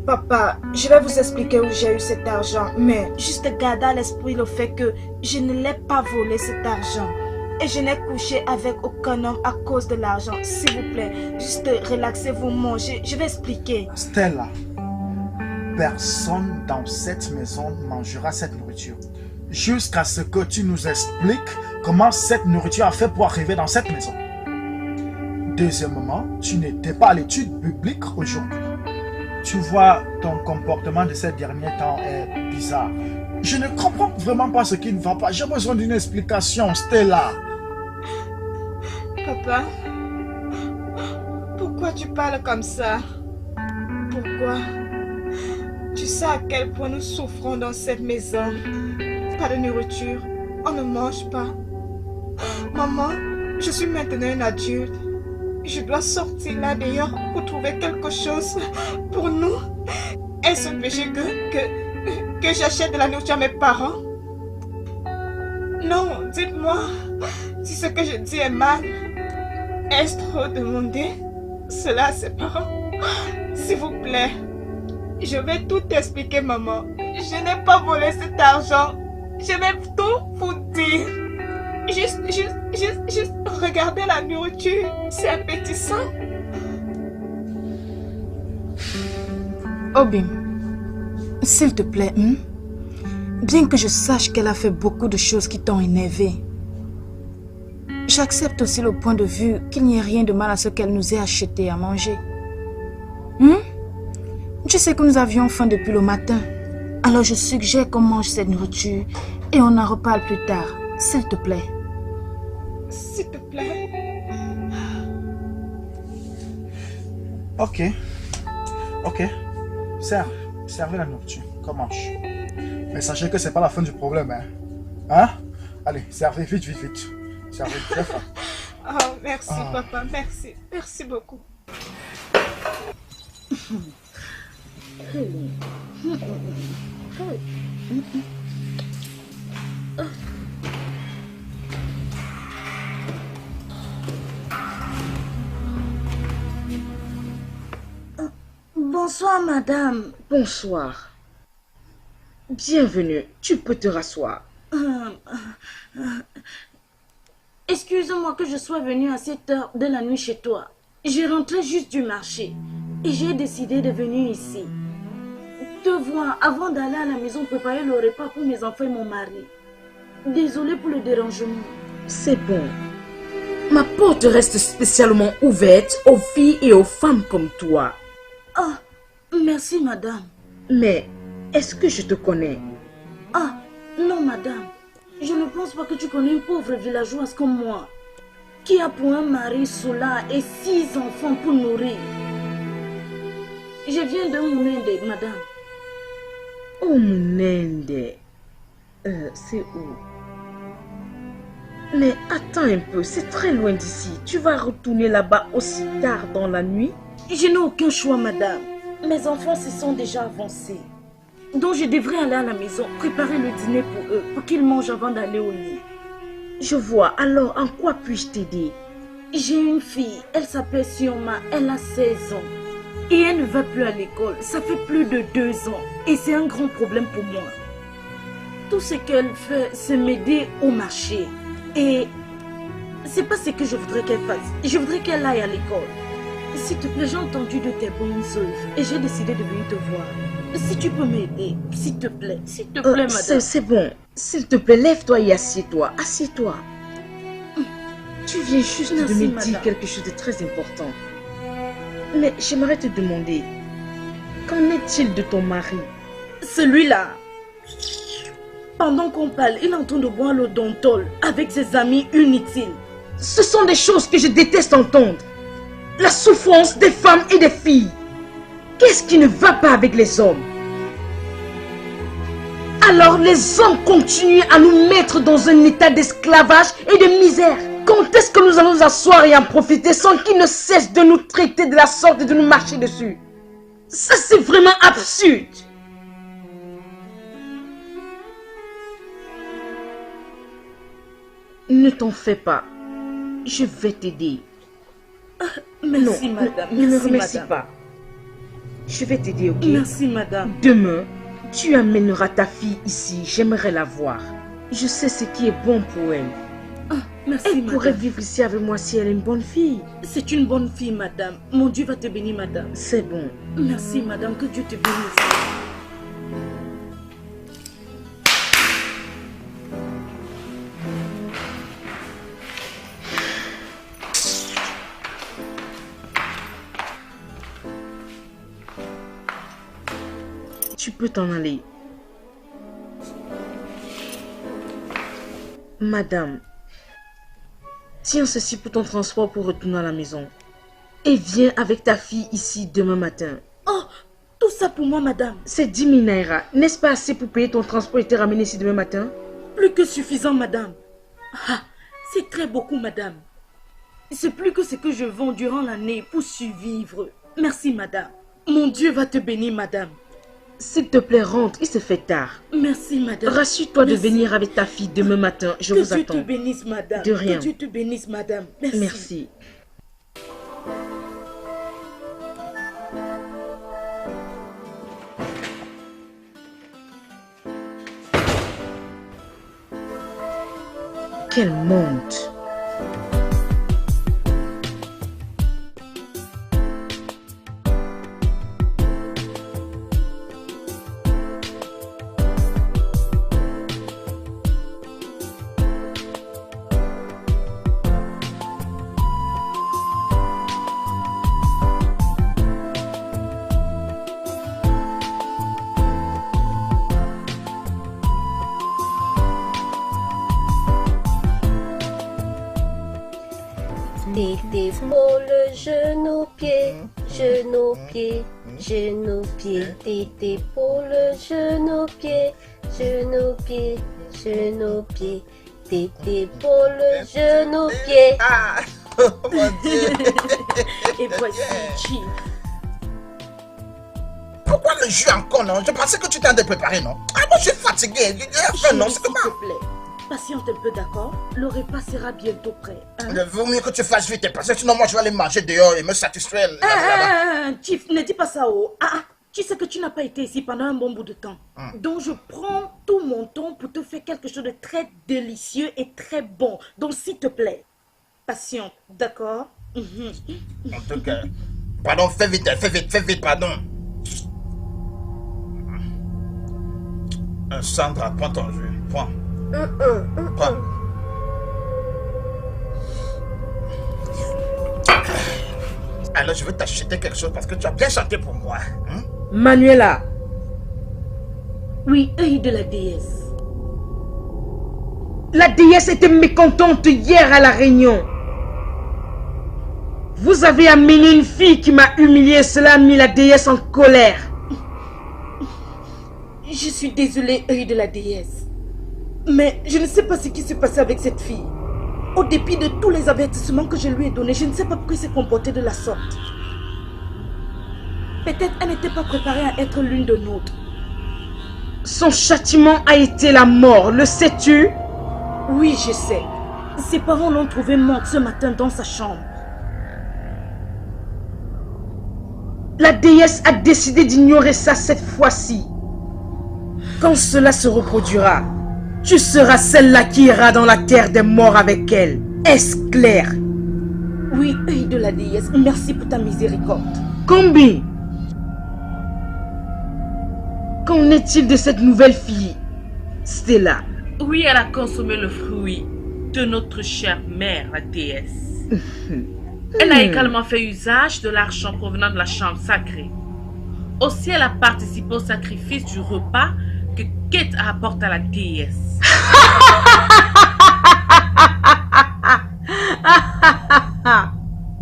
papa, je vais vous expliquer où j'ai eu cet argent, mais juste garde à l'esprit le fait que je ne l'ai pas volé cet argent. Et je n'ai couché avec aucun homme à cause de l'argent. S'il vous plaît, juste relaxez-vous, mangez. Je vais expliquer. Stella, personne dans cette maison mangera cette nourriture. Jusqu'à ce que tu nous expliques comment cette nourriture a fait pour arriver dans cette maison. Deuxièmement, tu n'étais pas à l'étude biblique aujourd'hui. Tu vois, ton comportement de ces derniers temps est bizarre. Je ne comprends vraiment pas ce qui ne va pas. J'ai besoin d'une explication, Stella. Papa, pourquoi tu parles comme ça? Pourquoi? Tu sais à quel point nous souffrons dans cette maison. Pas de nourriture, on ne mange pas. Maman, je suis maintenant une adulte. Je dois sortir là dehors pour trouver quelque chose pour nous. Est-ce un péché que j'achète de la nourriture à mes parents? Non, dites-moi si ce que je dis est mal. Est-ce trop demandé cela à ses parents? S'il vous plaît, je vais tout expliquer, maman. Je n'ai pas volé cet argent. Je vais tout vous dire. Juste regardez la nourriture. C'est appétissant. Obim, s'il te plaît, bien que je sache qu'elle a fait beaucoup de choses qui t'ont énervé, j'accepte aussi le point de vue qu'il n'y a rien de mal à ce qu'elle nous ait acheté à manger. Je sais que nous avions faim depuis le matin. Alors je suggère qu'on mange cette nourriture et on en reparle plus tard, s'il te plaît. S'il te plaît. Ok. Servez la nourriture. Qu'on mange. Mais sachez que c'est pas la fin du problème, hein? Allez, servez vite. Servez très fort. Oh, merci, papa. Merci. Merci beaucoup. Bonsoir, madame. Bonsoir. Bienvenue. Tu peux te rasseoir. Excuse-moi que je sois venue à cette heure de la nuit chez toi. Je rentrais juste du marché et j'ai décidé de venir ici. Te voir avant d'aller à la maison préparer le repas pour mes enfants et mon mari. Désolée pour le dérangement. C'est bon. Ma porte reste spécialement ouverte aux filles et aux femmes comme toi. Ah, merci madame. Mais est-ce que je te connais? Ah, non madame. Je ne pense pas que tu connais une pauvre villageoise comme moi, qui a pour un mari solar et 6 enfants pour nourrir. Je viens de Mounende, madame. Oh, Mounende. C'est où? Mais attends un peu, c'est très loin d'ici. Tu vas retourner là-bas aussi tard dans la nuit? Je n'ai aucun choix, madame. Mes enfants se sont déjà avancés. Donc je devrais aller à la maison, préparer le dîner pour eux, pour qu'ils mangent avant d'aller au lit. Je vois. Alors, en quoi puis-je t'aider? J'ai une fille, elle s'appelle Sioma, elle a 16 ans. Et elle ne va plus à l'école, ça fait plus de 2 ans. Et c'est un grand problème pour moi. Tout ce qu'elle fait, c'est m'aider au marché. Et c'est pas ce que je voudrais qu'elle fasse. Je voudrais qu'elle aille à l'école. S'il te plaît, j'ai entendu de tes bonnes œuvres et j'ai décidé de venir te voir. Si tu peux m'aider, s'il te plaît, madame. C'est bon. S'il te plaît, lève-toi et assieds-toi. Assieds-toi. Tu viens juste de me dire quelque chose de très important. Mais j'aimerais te demander, qu'en est-il de ton mari? Celui-là. Pendant qu'on parle, il est en train de boire le Dontol avec ses amis inutiles. Ce sont des choses que je déteste entendre. La souffrance des femmes et des filles. Qu'est-ce qui ne va pas avec les hommes? Alors les hommes continuent à nous mettre dans un état d'esclavage et de misère. Quand est-ce que nous allons nous asseoir et en profiter sans qu'ils ne cessent de nous traiter de la sorte et de nous marcher dessus? Ça, c'est vraiment absurde. Ne t'en fais pas. Je vais t'aider. Merci, madame. Ne me remercie pas. Je vais t'aider, ok? Merci, madame. Demain, tu amèneras ta fille ici. J'aimerais la voir. Je sais ce qui est bon pour elle. Merci, elle madame. pourrait vivre ici avec moi si elle est une bonne fille. C'est une bonne fille, madame. Mon Dieu va te bénir, madame. C'est bon. Merci, madame. Que Dieu te bénisse. Tu peux t'en aller. Madame, tiens ceci pour ton transport pour retourner à la maison. Et viens avec ta fille ici demain matin. Oh, tout ça pour moi, madame. C'est 10 000 naira. N'est-ce pas assez pour payer ton transport et te ramener ici demain matin? Plus que suffisant, madame. Ah, c'est très beaucoup, madame. C'est plus que ce que je vends durant l'année pour survivre. Merci, madame. Mon Dieu va te bénir, madame. S'il te plaît, rentre, il se fait tard. Merci, madame. Rassure-toi de Merci. venir avec ta fille demain matin. Je vous attends. Que Dieu te bénisse, madame. De rien. Que Dieu te bénisse, madame. Merci. Merci. Quel monde! D'épaule, genou, pied, genou, pied, genou, pied. D'épaule, genou, pied, genou, pied, genou, pied. D'épaule, genou, pied. Ah, oh mon Dieu. Et voici Chief. Pourquoi le jeu encore, non? Je pensais que tu t'en de préparer, non? Ah, moi, je suis fatigué. Non, S'il c'est te comment? plaît. Patiente un peu, d'accord? Le repas sera bientôt prêt. Hein? Il vaut mieux que tu fasses vite, parce que sinon, moi, je vais aller manger dehors et me satisfaire. Chief, ne dis pas ça, oh. Tu sais que tu n'as pas été ici pendant un bon bout de temps. Donc, je prends tout mon temps pour te faire quelque chose de très délicieux et très bon. Donc, s'il te plaît, patiente, d'accord? En tout cas, pardon, fais vite, pardon. Sandra, prends ton jus, prends. Prends. Alors, je vais t'acheter quelque chose parce que tu as bien chanté pour moi. Hein? Manuela, Oui, œil de la déesse. la déesse était mécontente hier à la réunion. Vous avez amené une fille qui m'a humilié. Cela a mis la déesse en colère. Je suis désolée, œil de la déesse. Mais je ne sais pas ce qui s'est passé avec cette fille. Au dépit de tous les avertissements que je lui ai donnés, je ne sais pas pourquoi elle s'est comportée de la sorte. Peut-être elle n'était pas préparée à être l'une de nôtres. Son châtiment a été la mort. Le sais-tu? Oui, je sais. Ses parents l'ont trouvée morte ce matin dans sa chambre. La déesse a décidé d'ignorer ça cette fois-ci. Quand cela se reproduira, tu seras celle-là qui ira dans la terre des morts avec elle. Est-ce clair? Oui, œil de la déesse, merci pour ta miséricorde. Combi, qu'en est-il de cette nouvelle fille, Stella? Oui, elle a consommé le fruit de notre chère mère, la déesse. Elle a également fait usage de l'argent provenant de la chambre sacrée. Aussi, elle a participé au sacrifice du repas que Kate apporte à la déesse.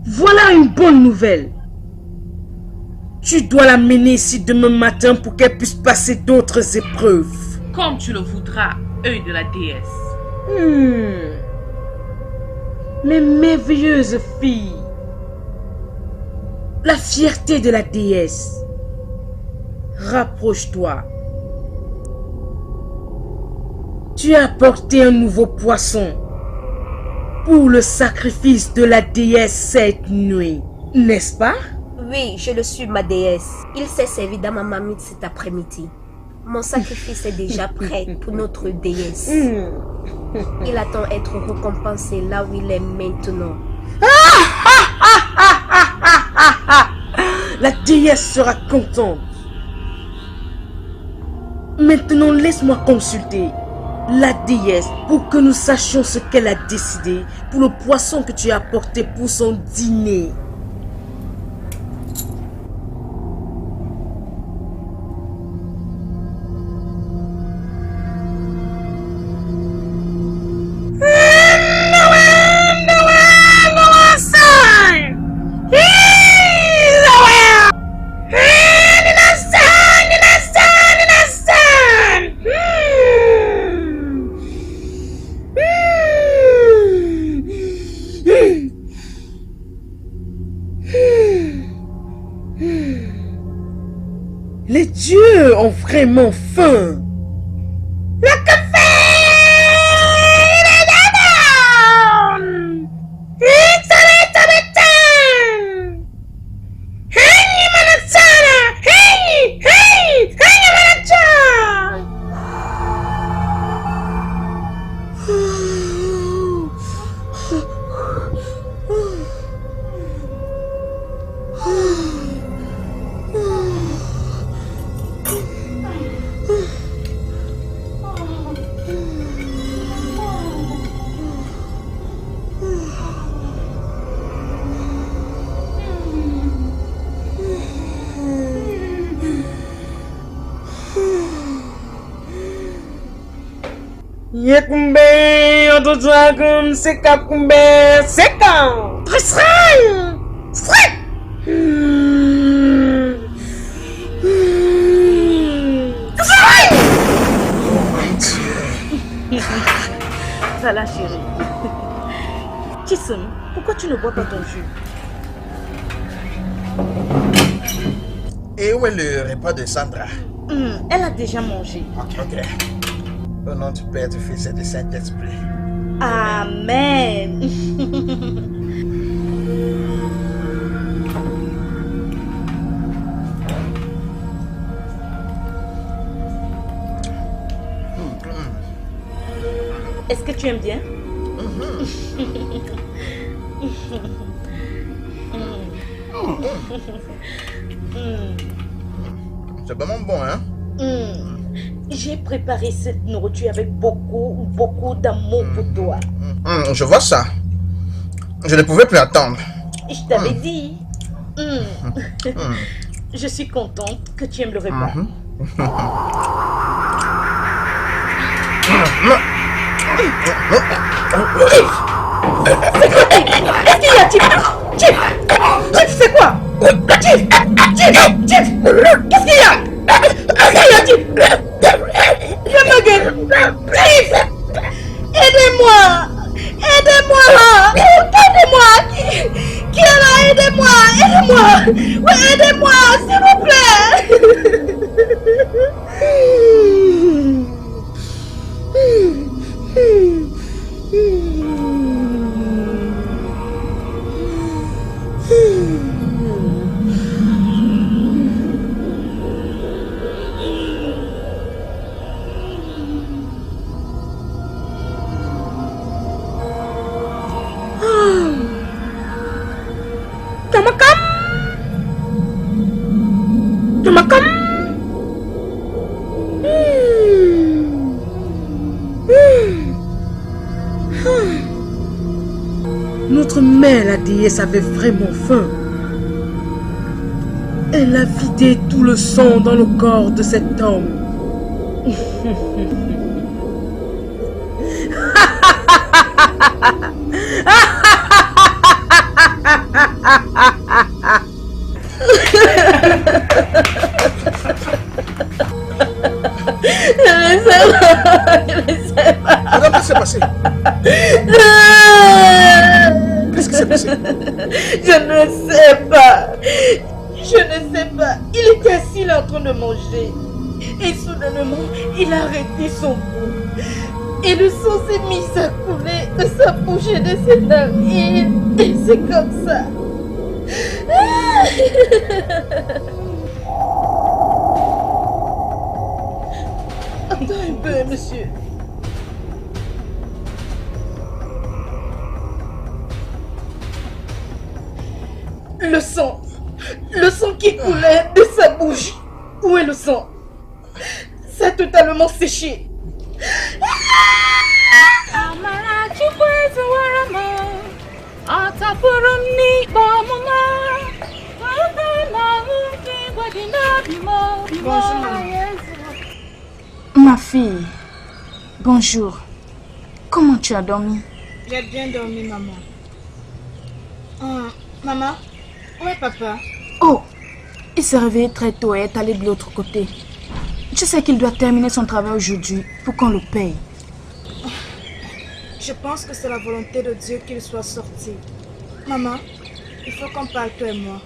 Voilà une bonne nouvelle. Tu dois la mener ici demain matin pour qu'elle puisse passer d'autres épreuves. Comme tu le voudras, œil de la déesse. Mais merveilleuse fille. La fierté de la déesse. Rapproche-toi. Tu as apporté un nouveau poisson pour le sacrifice de la déesse cette nuit, n'est-ce pas? Oui, je le suis, ma déesse. Il s'est servi dans ma marmite cet après-midi. Mon sacrifice est déjà prêt pour notre déesse. Il attend être récompensé là où il est maintenant. La déesse sera contente. Maintenant, laisse-moi consulter la déesse pour que nous sachions ce qu'elle a décidé pour le poisson que tu as apporté pour son dîner. dieux ont vraiment faim. Yekumbe, Odo Dragon, Seka Kumbe, Seka! Trisran! Strik! Ça là, chérie. Chisum, pourquoi tu ne bois pas ton jus? Et où est le repas de Sandra? Elle a déjà mangé. Ok. Au nom du Père, du Fils et du Saint-Esprit. Amen. Est-ce que tu aimes bien? C'est vraiment bon, hein? J'ai préparé cette nourriture avec beaucoup d'amour pour toi. Je vois ça. Je ne pouvais plus attendre. Je t'avais dit. Je suis contente que tu aimes le repas. Qu'est-ce qu'il y a, Chip? Chip, c'est quoi? Chip, qu'est-ce qu'il y a? Chip? Je me gueule. Chip, aidez-moi. Aidez-moi. Qui est là? Aidez-moi. Oui, aidez-moi, s'il vous plaît. Notre mère, la déesse, avait vraiment faim. Elle a vidé tout le sang dans le corps de cet homme. Madame, qu'est-ce qui s'est passé? Qu'est-ce qui s'est passé? Je ne sais pas. Il était assis là en train de manger. Et soudainement, il a arrêté son goût. Et le sang s'est mis à couler de sa bouche et de ses narines. Et c'est comme ça. Attends un peu, monsieur. Le sang qui coulait de sa bouche. Où est le sang? Ça a totalement séché. Bonjour. Ma fille, bonjour. Comment tu as dormi? J'ai bien dormi, maman. Maman, où est papa? Oh, il s'est réveillé très tôt et est allé de l'autre côté. Je sais qu'il doit terminer son travail aujourd'hui pour qu'on le paye. Je pense que c'est la volonté de Dieu qu'il soit sorti. Maman, il faut qu'on parle toi et moi.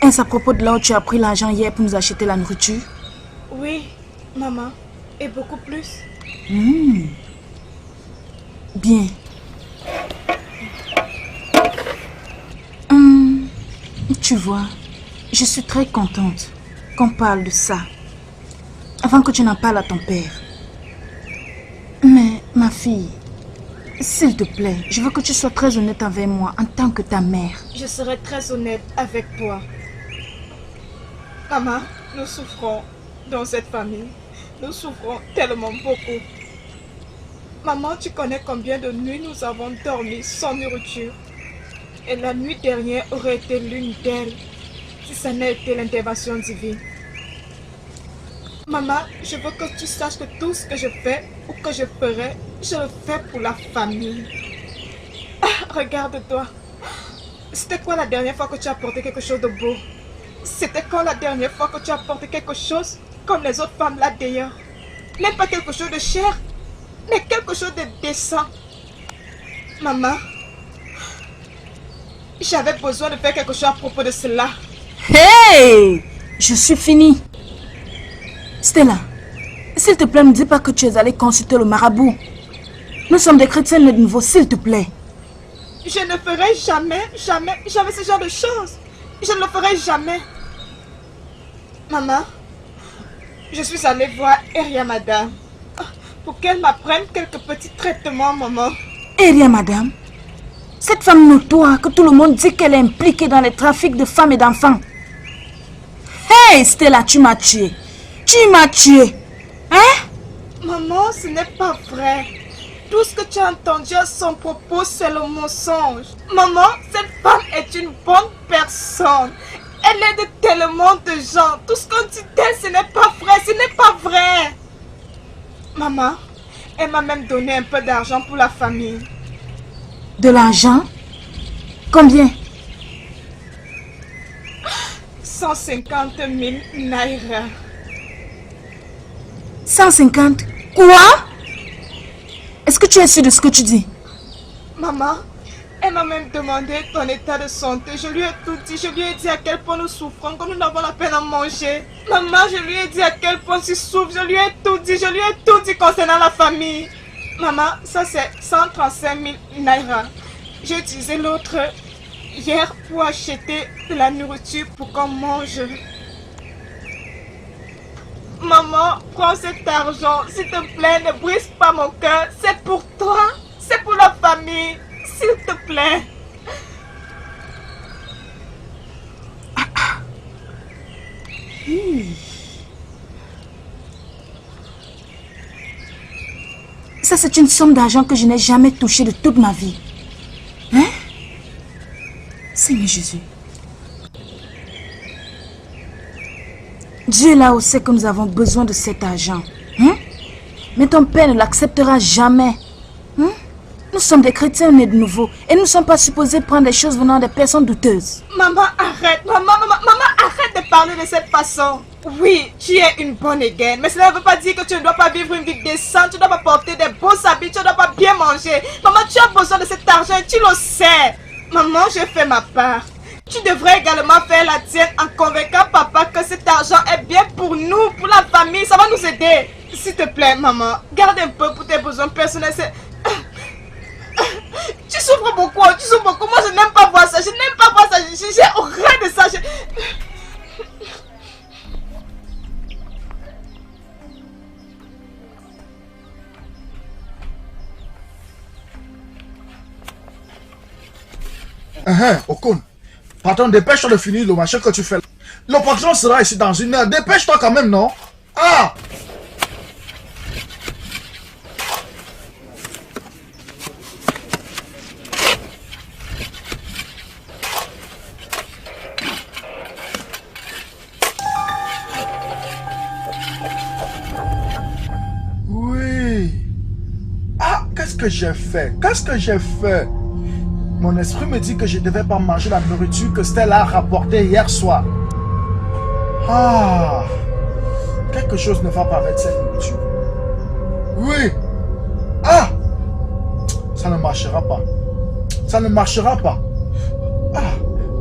Est-ce à propos de là où tu as pris l'argent hier pour nous acheter la nourriture? Oui, maman. Et beaucoup plus. Bien. Tu vois, je suis très contente qu'on parle de ça avant que tu n'en parles à ton père. Mais ma fille, s'il te plaît, je veux que tu sois très honnête avec moi en tant que ta mère. Je serai très honnête avec toi. Maman, nous souffrons dans cette famille. Nous souffrons tellement beaucoup. Maman, tu connais combien de nuits nous avons dormi sans nourriture. Et la nuit dernière aurait été l'une d'elles si ça n'a été l'intervention divine. Maman, je veux que tu saches que tout ce que je fais ou que je ferai, je le fais pour la famille. Ah, regarde-toi. C'était quoi la dernière fois que tu as porté quelque chose de beau? C'était quand la dernière fois que tu as porté quelque chose comme les autres femmes là d'ailleurs? Même pas quelque chose de cher, mais quelque chose de décent. Maman, j'avais besoin de faire quelque chose à propos de cela. Hey! Je suis finie. Stella, s'il te plaît, ne dis pas que tu es allée consulter le marabout. Nous sommes des chrétiens de nouveau, s'il te plaît. Je ne ferai jamais ce genre de choses. Je ne le ferai jamais. Maman, je suis allée voir Eria Madame pour qu'elle m'apprenne quelques petits traitements, maman. Eria Madame? Cette femme notoire que tout le monde dit qu'elle est impliquée dans les trafics de femmes et d'enfants. Hey Stella, tu m'as tué. Tu m'as tué. Hein? Maman, ce n'est pas vrai. Tout ce que tu as entendu à son propos, c'est le mensonge. Maman, cette femme est une bonne personne. Elle aide tellement de gens. Tout ce qu'on dit d'elle, ce n'est pas vrai. Ce n'est pas vrai. Maman, elle m'a même donné un peu d'argent pour la famille. De l'argent? Combien? 150 000 naira. 150? Quoi? Est-ce que tu es sûr de ce que tu dis? Maman, elle m'a même demandé ton état de santé. Je lui ai tout dit. Je lui ai dit à quel point nous souffrons, que nous n'avons la peine à manger. Maman, je lui ai dit à quel point tu souffres. Je lui ai tout dit. Je lui ai tout dit concernant la famille. Maman, ça c'est 135 000 naira. J'ai utilisé l'autre hier pour acheter de la nourriture pour qu'on mange. Maman, prends cet argent. S'il te plaît, ne brise pas mon cœur. C'est pour toi. C'est pour la famille. S'il te plaît. Ça, c'est une somme d'argent que je n'ai jamais touchée de toute ma vie. Hein? Seigneur Jésus. Dieu là-haut sait que nous avons besoin de cet argent. Hein? Mais ton père ne l'acceptera jamais. Hein? Nous sommes des chrétiens nés de nouveau et nous ne sommes pas supposés prendre des choses venant des personnes douteuses. Maman, arrête. Maman, arrête de parler de cette façon. Oui, tu es une bonne again, mais cela ne veut pas dire que tu ne dois pas vivre une vie décente, tu ne dois pas porter des beaux habits, tu ne dois pas bien manger. Maman, tu as besoin de cet argent et tu le sais. Maman, j'ai fait ma part. Tu devrais également faire la tienne en convainquant papa que cet argent est bien pour nous, pour la famille, ça va nous aider. S'il te plaît, maman, garde un peu pour tes besoins personnels. Tu souffres beaucoup, Moi, je n'aime pas voir ça, J'ai horreur de ça. Okon, pardon, dépêche-toi de finir le machin que tu fais. L'opération sera ici dans une heure. Dépêche-toi quand même, non? Ah! Oui. Ah, qu'est-ce que j'ai fait? Mon esprit me dit que je ne devais pas manger la nourriture que Stella a rapportée hier soir. Ah, quelque chose ne va pas avec cette nourriture. Oui. Ah, ça ne marchera pas. Ah,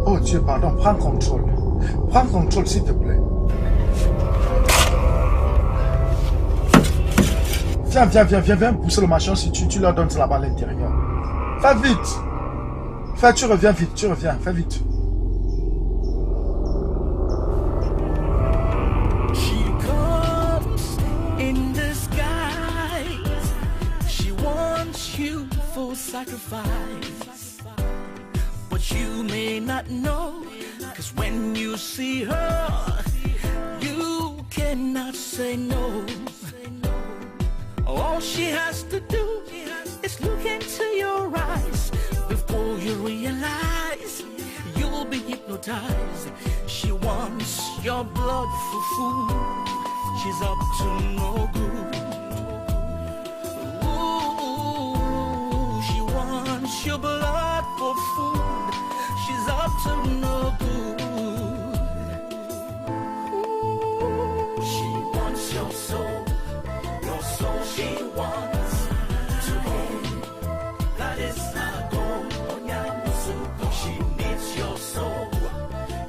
oh Dieu, pardon, prends contrôle. Prends contrôle, s'il te plaît. Viens pousser le machin si tu leur donnes là-bas à l'intérieur. Fais vite. Tu reviens vite, fais vite. She comes in disguise. She wants you for sacrifice. But you may not know, 'cause when you see her, you cannot say no. All she has to do is look into your eyes. Before you realize, you'll be hypnotized. She wants your blood for food. She's up to no good. Ooh, she wants your blood for food. She's up to no good. Ooh, she wants your soul. Your soul she wants to own. That is her goal. She needs your soul.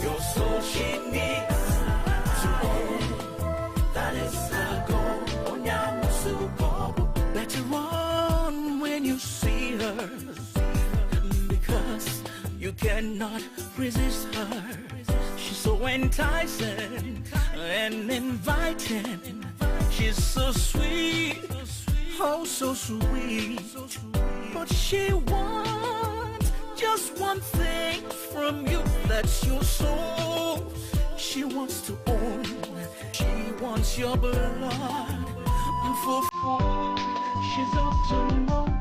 Your soul she needs to own. That is her goal. Better run when you see her, because you cannot resist her. She's so enticing and inviting. She's so sweet, oh so sweet. But she wants just one thing from you, that's your soul. She wants to own. She wants your blood for food. She's up to no good.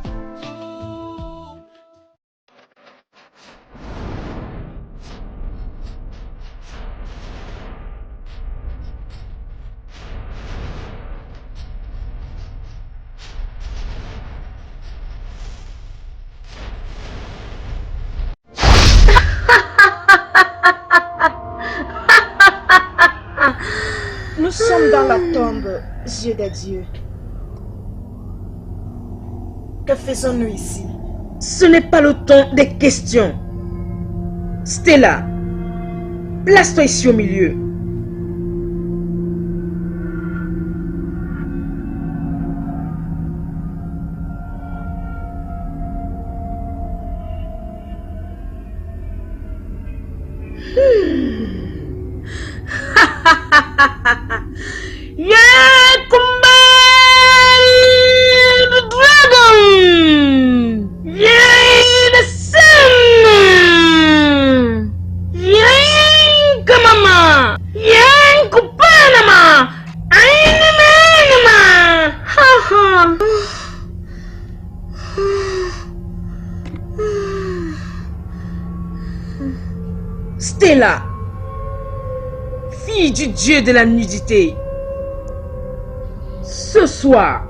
Nous sommes dans la tombe, yeux des dieux. Que faisons-nous ici? Ce n'est pas le temps des questions. Stella, place-toi ici au milieu. Stella, fille du dieu de la nudité, ce soir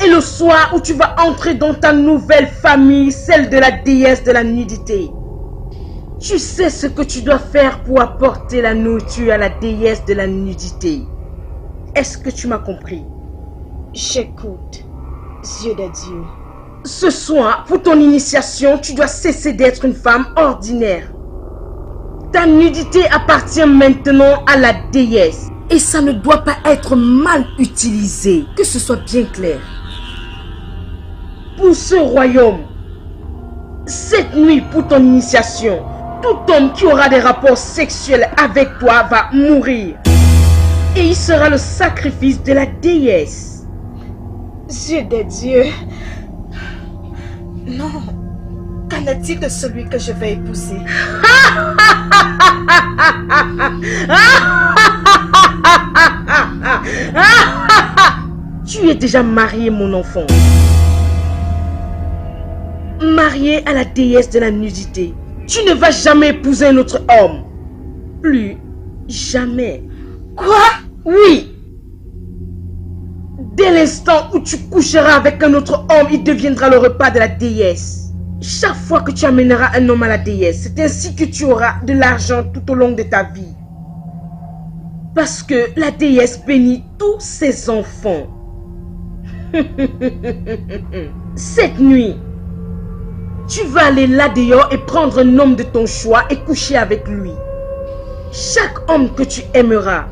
est le soir où tu vas entrer dans ta nouvelle famille, celle de la déesse de la nudité. Tu sais ce que tu dois faire pour apporter la nourriture à la déesse de la nudité. Est-ce que tu m'as compris? J'écoute, yeux des dieux. Ce soir, pour ton initiation, tu dois cesser d'être une femme ordinaire. Ta nudité appartient maintenant à la déesse. Et ça ne doit pas être mal utilisé. Que ce soit bien clair. Pour ce royaume, cette nuit pour ton initiation, tout homme qui aura des rapports sexuels avec toi va mourir. Et il sera le sacrifice de la déesse. Yeux des dieux. Non. Qu'en est-il de celui que je vais épouser? Tu es déjà marié, mon enfant. Marié à la déesse de la nudité. Tu ne vas jamais épouser un autre homme. Plus jamais. Quoi? Oui. Dès l'instant où tu coucheras avec un autre homme, il deviendra le repas de la déesse. Chaque fois que tu amèneras un homme à la déesse, c'est ainsi que tu auras de l'argent tout au long de ta vie. Parce que la déesse bénit tous ses enfants. Cette nuit, tu vas aller là dehors et prendre un homme de ton choix et coucher avec lui. Chaque homme que tu aimeras,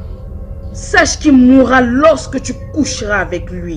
sache qu'il mourra lorsque tu coucheras avec lui.